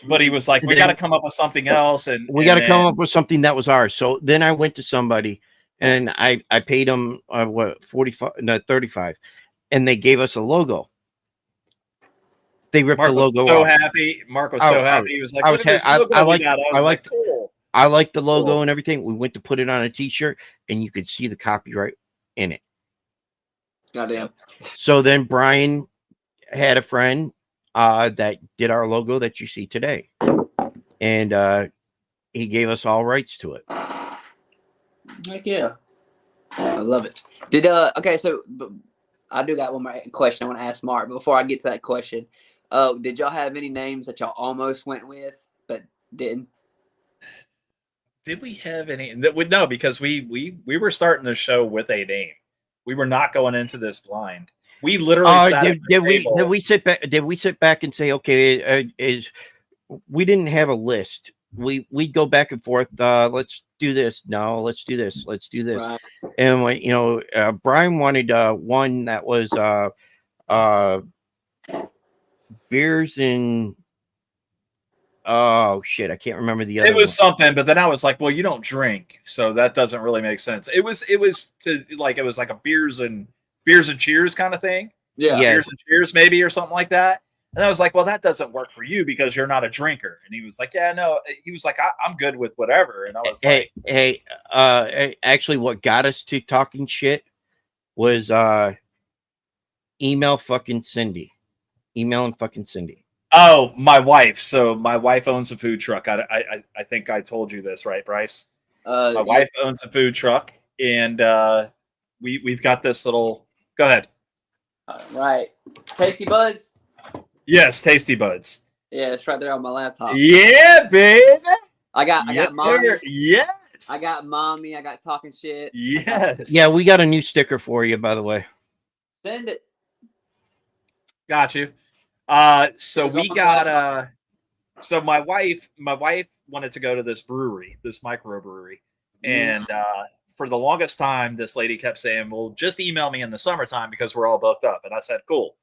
But he was like, "We got to come up with something else, and we got to come up with something that was ours." So then I went to somebody, and I paid them $35, and they gave us a logo. They ripped the logo off. Happy. Mark was so happy. He was like, I like the logo and everything. We went to put it on a t-shirt, and you could see the copyright in it. Goddamn. So then Brian had a friend that did our logo that you see today, and he gave us all rights to it. Heck yeah, I love it. Okay? So I do got one more question I want to ask Mark. But before I get to that question, did y'all have any names that y'all almost went with but didn't? Did we have any? No, because we were starting the show with a name. We were not going into this blind. We literally did we sit back and say, okay, we didn't have a list. We'd go back and forth. Let's do this. No, let's do this. Let's do this. Right. And when Brian wanted one that was beers and oh shit, I can't remember the other. It was something, but then I was like, well, you don't drink, so that doesn't really make sense. It was like a beers and cheers kind of thing. Yeah, beers and cheers maybe or something like that. And I was like, well, that doesn't work for you because you're not a drinker. And he was like, yeah, no. He was like, I'm good with whatever. And I was actually, what got us to talking shit was emailing fucking Cindy. Oh, my wife. So my wife owns a food truck. I think I told you this, right, Bryce? My wife owns a food truck, and we've got this little. Go ahead. Right, Tasty Buds. Yes, Tasty Buds. Yeah, it's right there on my laptop. Yeah, baby. I got mommy. Yes. I got mommy. I got Talking Shit. Yes. Yeah, we got a new sticker for you, by the way. Send it. Got you. So we got so my wife wanted to go to this brewery, this microbrewery, and for the longest time this lady kept saying, well, just email me in the summertime because we're all booked up. And I said, cool.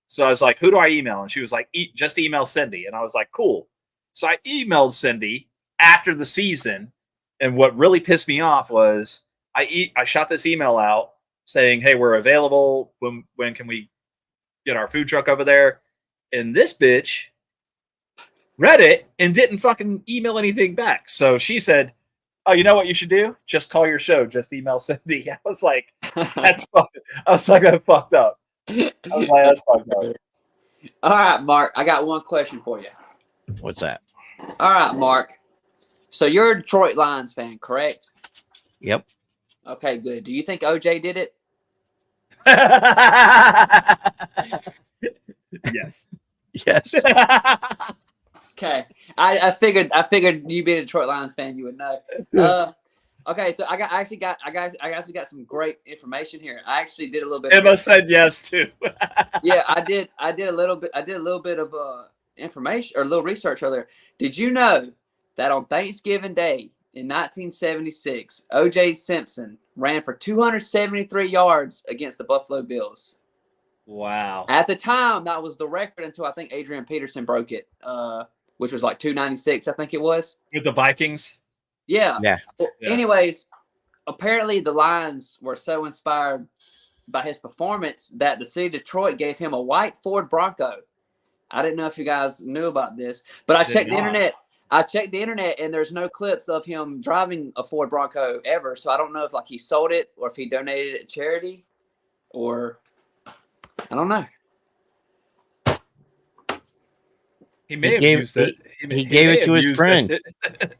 So I was like, who do I email? And she was like, just email Cindy. And I was like, cool. So I emailed Cindy after the season, And what really pissed me off was I shot this email out saying, "Hey, we're available. When can we get our food truck over there?" And this bitch read it and didn't fucking email anything back. So she said, "Oh, you know what you should do? Just call your show. Just email Cindy." I was like, "That's fucking." I was like, "I fucked up." I was like, "That's fucked up." All right, Mark. I got one question for you. What's that? All right, Mark. So you're a Detroit Lions fan, correct? Yep. Okay, good. Do you think OJ did it? Yes. Yes. Okay. I figured you being a Detroit Lions fan, you would know. Okay, so I actually got some great information here. I actually did a little bit. Emma said yes too. Yeah, I did a little bit of information or a little research earlier. Did you know that on Thanksgiving Day in 1976, O.J. Simpson ran for 273 yards against the Buffalo Bills? Wow. At the time, that was the record until I think Adrian Peterson broke it, which was like 296, I think it was. With the Vikings? Yeah. Yeah. Well, anyways, apparently the Lions were so inspired by his performance that the city of Detroit gave him a white Ford Bronco. I didn't know if you guys knew about this, but I checked the internet. And there's no clips of him driving a Ford Bronco ever. So I don't know if like he sold it or if he donated it to charity or I don't know. He may have used it. He gave it to his friend.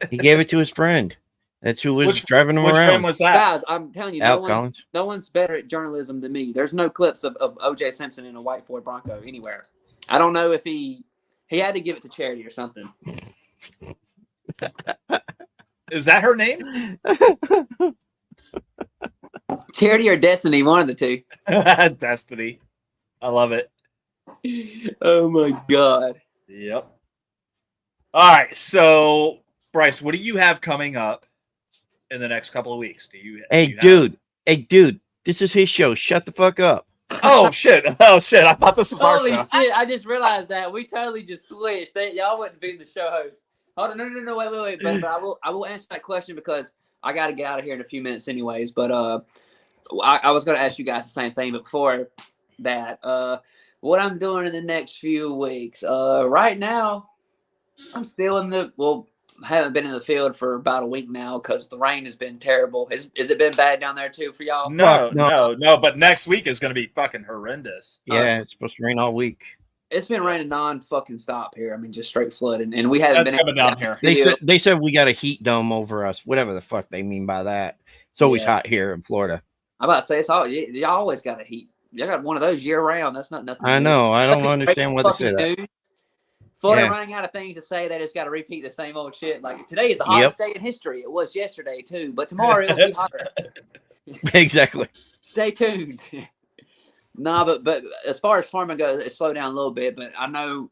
He gave it to his friend. That's who was driving him which around. friend was that? Guys, I'm telling you, Al no one's better at journalism than me. There's no clips of O.J. Simpson in a white Ford Bronco anywhere. I don't know if he had to give it to charity or something. Is that her name? Charity or Destiny, one of the two. Destiny. I love it. Oh my God. Yep. All right. So, Bryce, what do you have coming up in the next couple of weeks? Hey, dude, this is his show. Shut the fuck up. Oh shit! Oh shit! I thought this was our Holy show. shit! I just realized that we totally just switched. Y'all wouldn't be the show host. Hold on, no, wait. But I will answer that question because I got to get out of here in a few minutes, anyways. But I was going to ask you guys the same thing, but before that, what I'm doing in the next few weeks. Right now, I'm still haven't been in the field for about a week now because the rain has been terrible. Has it been bad down there too for y'all? No. But next week is going to be fucking horrendous. Yeah, it's supposed to rain all week. It's been raining non-fucking stop here. I mean, just straight flooding, and we haven't been coming down here. They said we got a heat dome over us. Whatever the fuck they mean by that. It's always hot here in Florida. I'm about to say y'all always got a heat. Y'all got one of those year round. That's not nothing. I know. I don't understand why they say that. Florida running out of things to say. They just got to repeat the same old shit. Like today is the hottest day in history. It was yesterday too, but tomorrow it'll be hotter. Exactly. Stay tuned. Nah, but as far as farming goes, it slowed down a little bit. But I know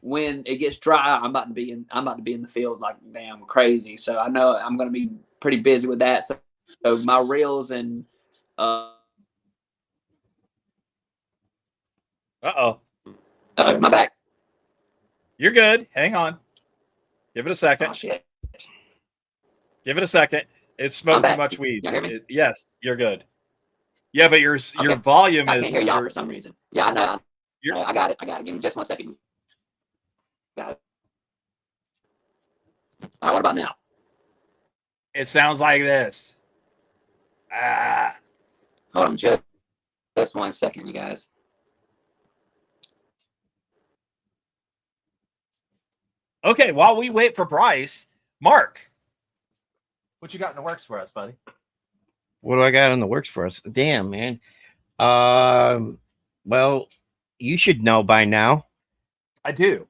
when it gets dry, I'm about to be in the field like damn crazy. So I know I'm going to be pretty busy with that. So my reels and Uh-oh. My back. You're good. Hang on. Give it a second. Oh, shit. Give it a second. It smoked too much weed. Yes, you're good. Yeah, but your volume I is. I can't hear y'all for some reason. Yeah, I know. I got it. Give me just 1 second. Got it. All right, what about now? It sounds like this. Hold on, just 1 second, you guys. Okay, while we wait for Bryce, Mark, what you got in the works for us, buddy? What do I got in the works for us? Damn, man. Well, you should know by now. I do.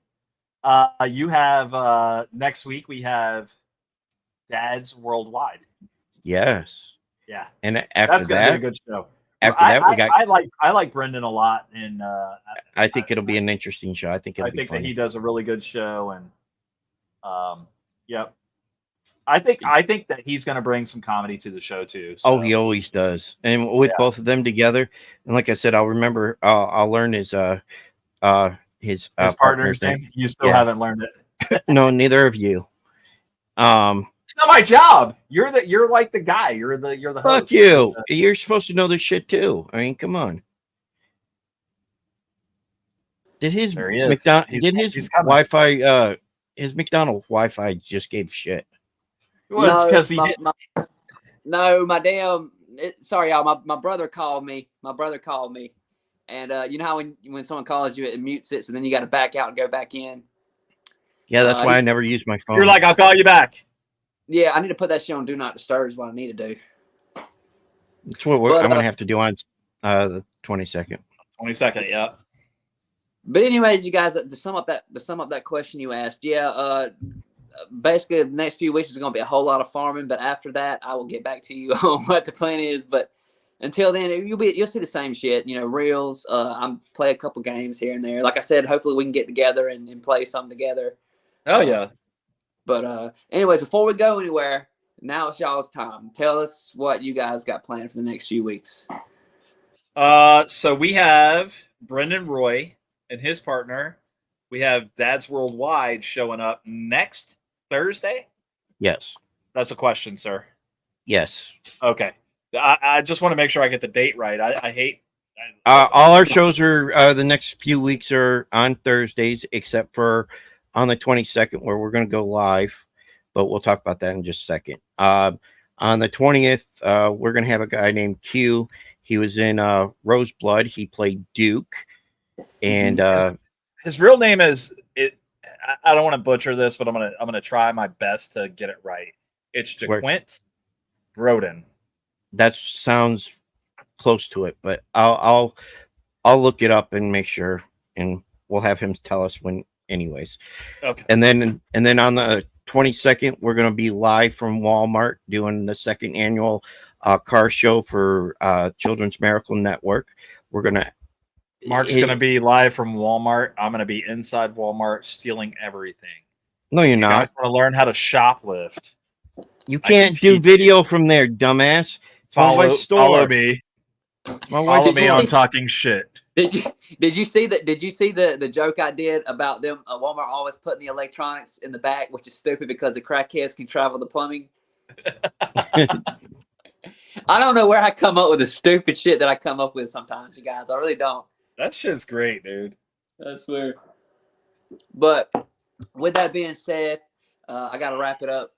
You have next week we have Dads Worldwide. Yes. Yeah. And after that's gonna that, be a good show. After that, we got. I like Brendan a lot, and I think it'll be an interesting show. I think that he does a really good show, and yep. I think that he's going to bring some comedy to the show too. So. Oh, he always does, and with both of them together, and like I said, I'll remember. I'll learn his partner's name. You still haven't learned it. No, neither of you. It's not my job. You're like the guy. You're the host. Fuck you. You're supposed to know this shit too. I mean, come on. Did his There he is. He's coming. Wi-Fi his McDonald's Wi-Fi just gave shit? Well, it's because he did. My damn. Sorry, y'all. My brother called me. And you know how when someone calls you, it mutes it, so then you got to back out and go back in. Yeah, that's why I never use my phone. You're like, I'll call you back. Yeah, I need to put that shit on Do Not Disturb is what I need to do. That's what I'm gonna have to do on the 22nd. 22nd, yeah. But anyways, you guys, to sum up that question you asked, basically the next few weeks is going to be a whole lot of farming. But after that, I will get back to you on what the plan is. But until then, you'll see the same shit. You know, reels. I'm play a couple games here and there. Like I said, hopefully we can get together and play something together. Oh yeah. But anyways, before we go anywhere, now it's y'all's time. Tell us what you guys got planned for the next few weeks. So we have Brendan Roy and his partner. We have Dad's Worldwide showing up next Thursday. Yes. That's a question, sir. Yes. Okay. I just want to make sure I get the date right. I hate. All our shows are the next few weeks are on Thursdays, except for on the 22nd where we're going to go live, but we'll talk about that in just a second. On the 20th, we're going to have a guy named Q. He was in Roseblood. He played Duke, and his real name is it. I don't want to butcher this, but I'm gonna try my best to get it right. It's Jaquint Broden. That sounds close to it, but I'll look it up and make sure, and we'll have him tell us when. Anyways, okay. And then on the 22nd, we're going to be live from Walmart doing the second annual car show for Children's Miracle Network. Mark's going to be live from Walmart. I'm going to be inside Walmart stealing everything. No, you're not. You guys want to learn how to shoplift? You can't do video from there, dumbass. Follow me. Follow me on Talking Shit. Did you see that? Did you see the joke I did about them? Walmart always putting the electronics in the back, which is stupid because the crackheads can travel the plumbing. I don't know where I come up with the stupid shit that I come up with sometimes, you guys. I really don't. That shit's great, dude. I swear. But with that being said, I got to wrap it up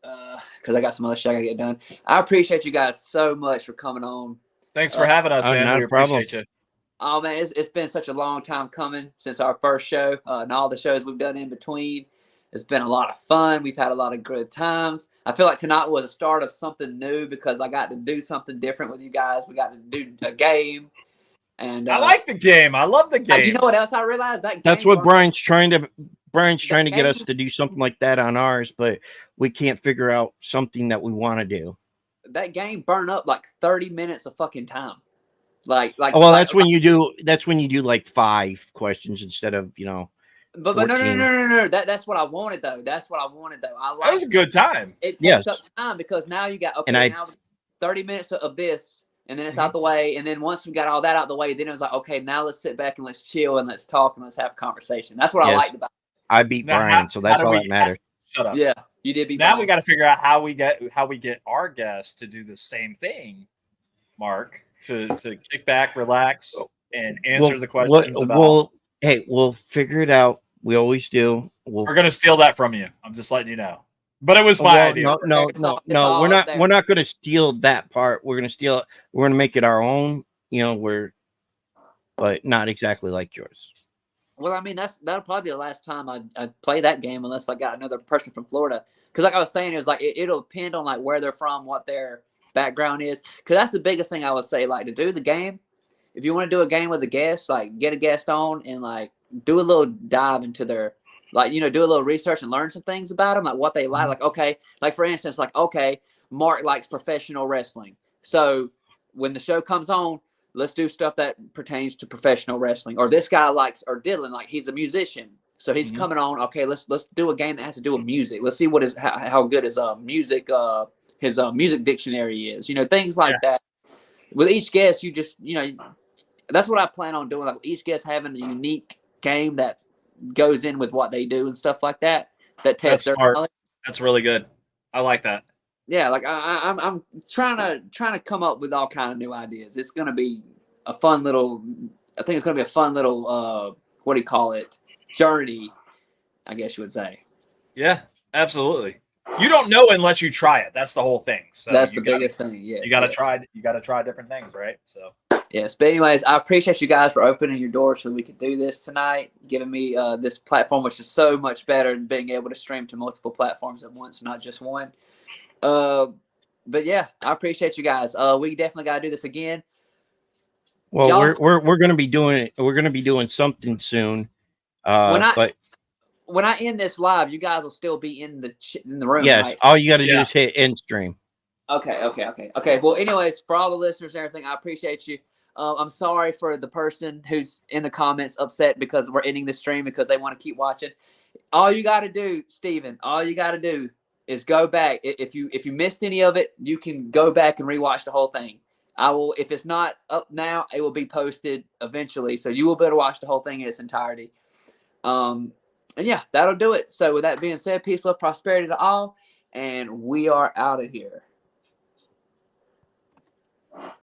because I got some other shit I got to get done. I appreciate you guys so much for coming on. Thanks for having us, man. Not We a problem. appreciate you. Oh, man, it's been such a long time coming since our first show and all the shows we've done in between. It's been a lot of fun. We've had a lot of good times. I feel like tonight was a start of something new because I got to do something different with you guys. We got to do a game. And I like the game. I love the game. You know what else I realized? That's what Brian's trying to get us to do something like that on ours, but we can't figure out something that we want to do. That game burned up like 30 minutes of fucking time. That's when you do like 5 questions instead of, But no. That's what I wanted though. That was a good time. It takes up time because now you got now 30 minutes of this, and then it's out the way. And then once we got all that out the way, then it was like, okay, now let's sit back and let's chill and let's talk and let's have a conversation. That's what I liked about it. I beat Brian, so that's all that matters. Shut up. Yeah, you did beat Now Brian. we got to figure out how we get our guests to do the same thing, Mark, to kick back, relax, and answer the questions we'll figure it out. We always do. We're gonna steal that from you. I'm just letting you know. But it was my idea. No. We're not gonna steal that part. We're gonna steal it. We're gonna make it our own. But not exactly like yours. Well, I mean, that'll probably be the last time I play that game unless I got another person from Florida. Because like I was saying, it was like it'll depend on like where they're from, what their background is. Because that's the biggest thing I would say. Like to do the game, if you want to do a game with a guest, like get a guest on and like do a little dive into their, like, do a little research and learn some things about them, like what they like. Like, okay, like for instance, like, okay, Mark likes professional wrestling. So when the show comes on, let's do stuff that pertains to professional wrestling. Or this guy likes, or Dylan, like he's a musician. So he's coming on. Okay, let's do a game that has to do with music. Let's see how good his music dictionary is. Things like that. With each guest, you just that's what I plan on doing. Like each guest having a unique game that goes in with what they do and stuff like that. That tests their knowledge. That's really good. I like that. Yeah, like I'm trying to come up with all kind of new ideas. It's gonna be a fun little. I think it's gonna be a fun little. What do you call it? Journey, I guess you would say. Yeah, absolutely. You don't know unless you try it. That's the whole thing. So That's the biggest thing. Yeah, you gotta try. You gotta try different things, right? So yes. But anyways, I appreciate you guys for opening your doors so that we could do this tonight, giving me this platform, which is so much better than being able to stream to multiple platforms at once, not just one. But yeah, I appreciate you guys. We definitely got to do this again. Well, Y'all- we're going to be doing it. We're going to be doing something soon. But when I end this live, you guys will still be in the room. yes, Right? all you got to do is hit end stream. Okay. Well, anyways, for all the listeners and everything, I appreciate you. I'm sorry for the person who's in the comments upset because we're ending the stream because they want to keep watching. All you got to do, Steven, is go back. If you missed any of it, you can go back and rewatch the whole thing. I will. If it's not up now, it will be posted eventually, so you will be able to watch the whole thing in its entirety. And yeah, that'll do it. So with that being said, peace, love, prosperity to all, and we are out of here.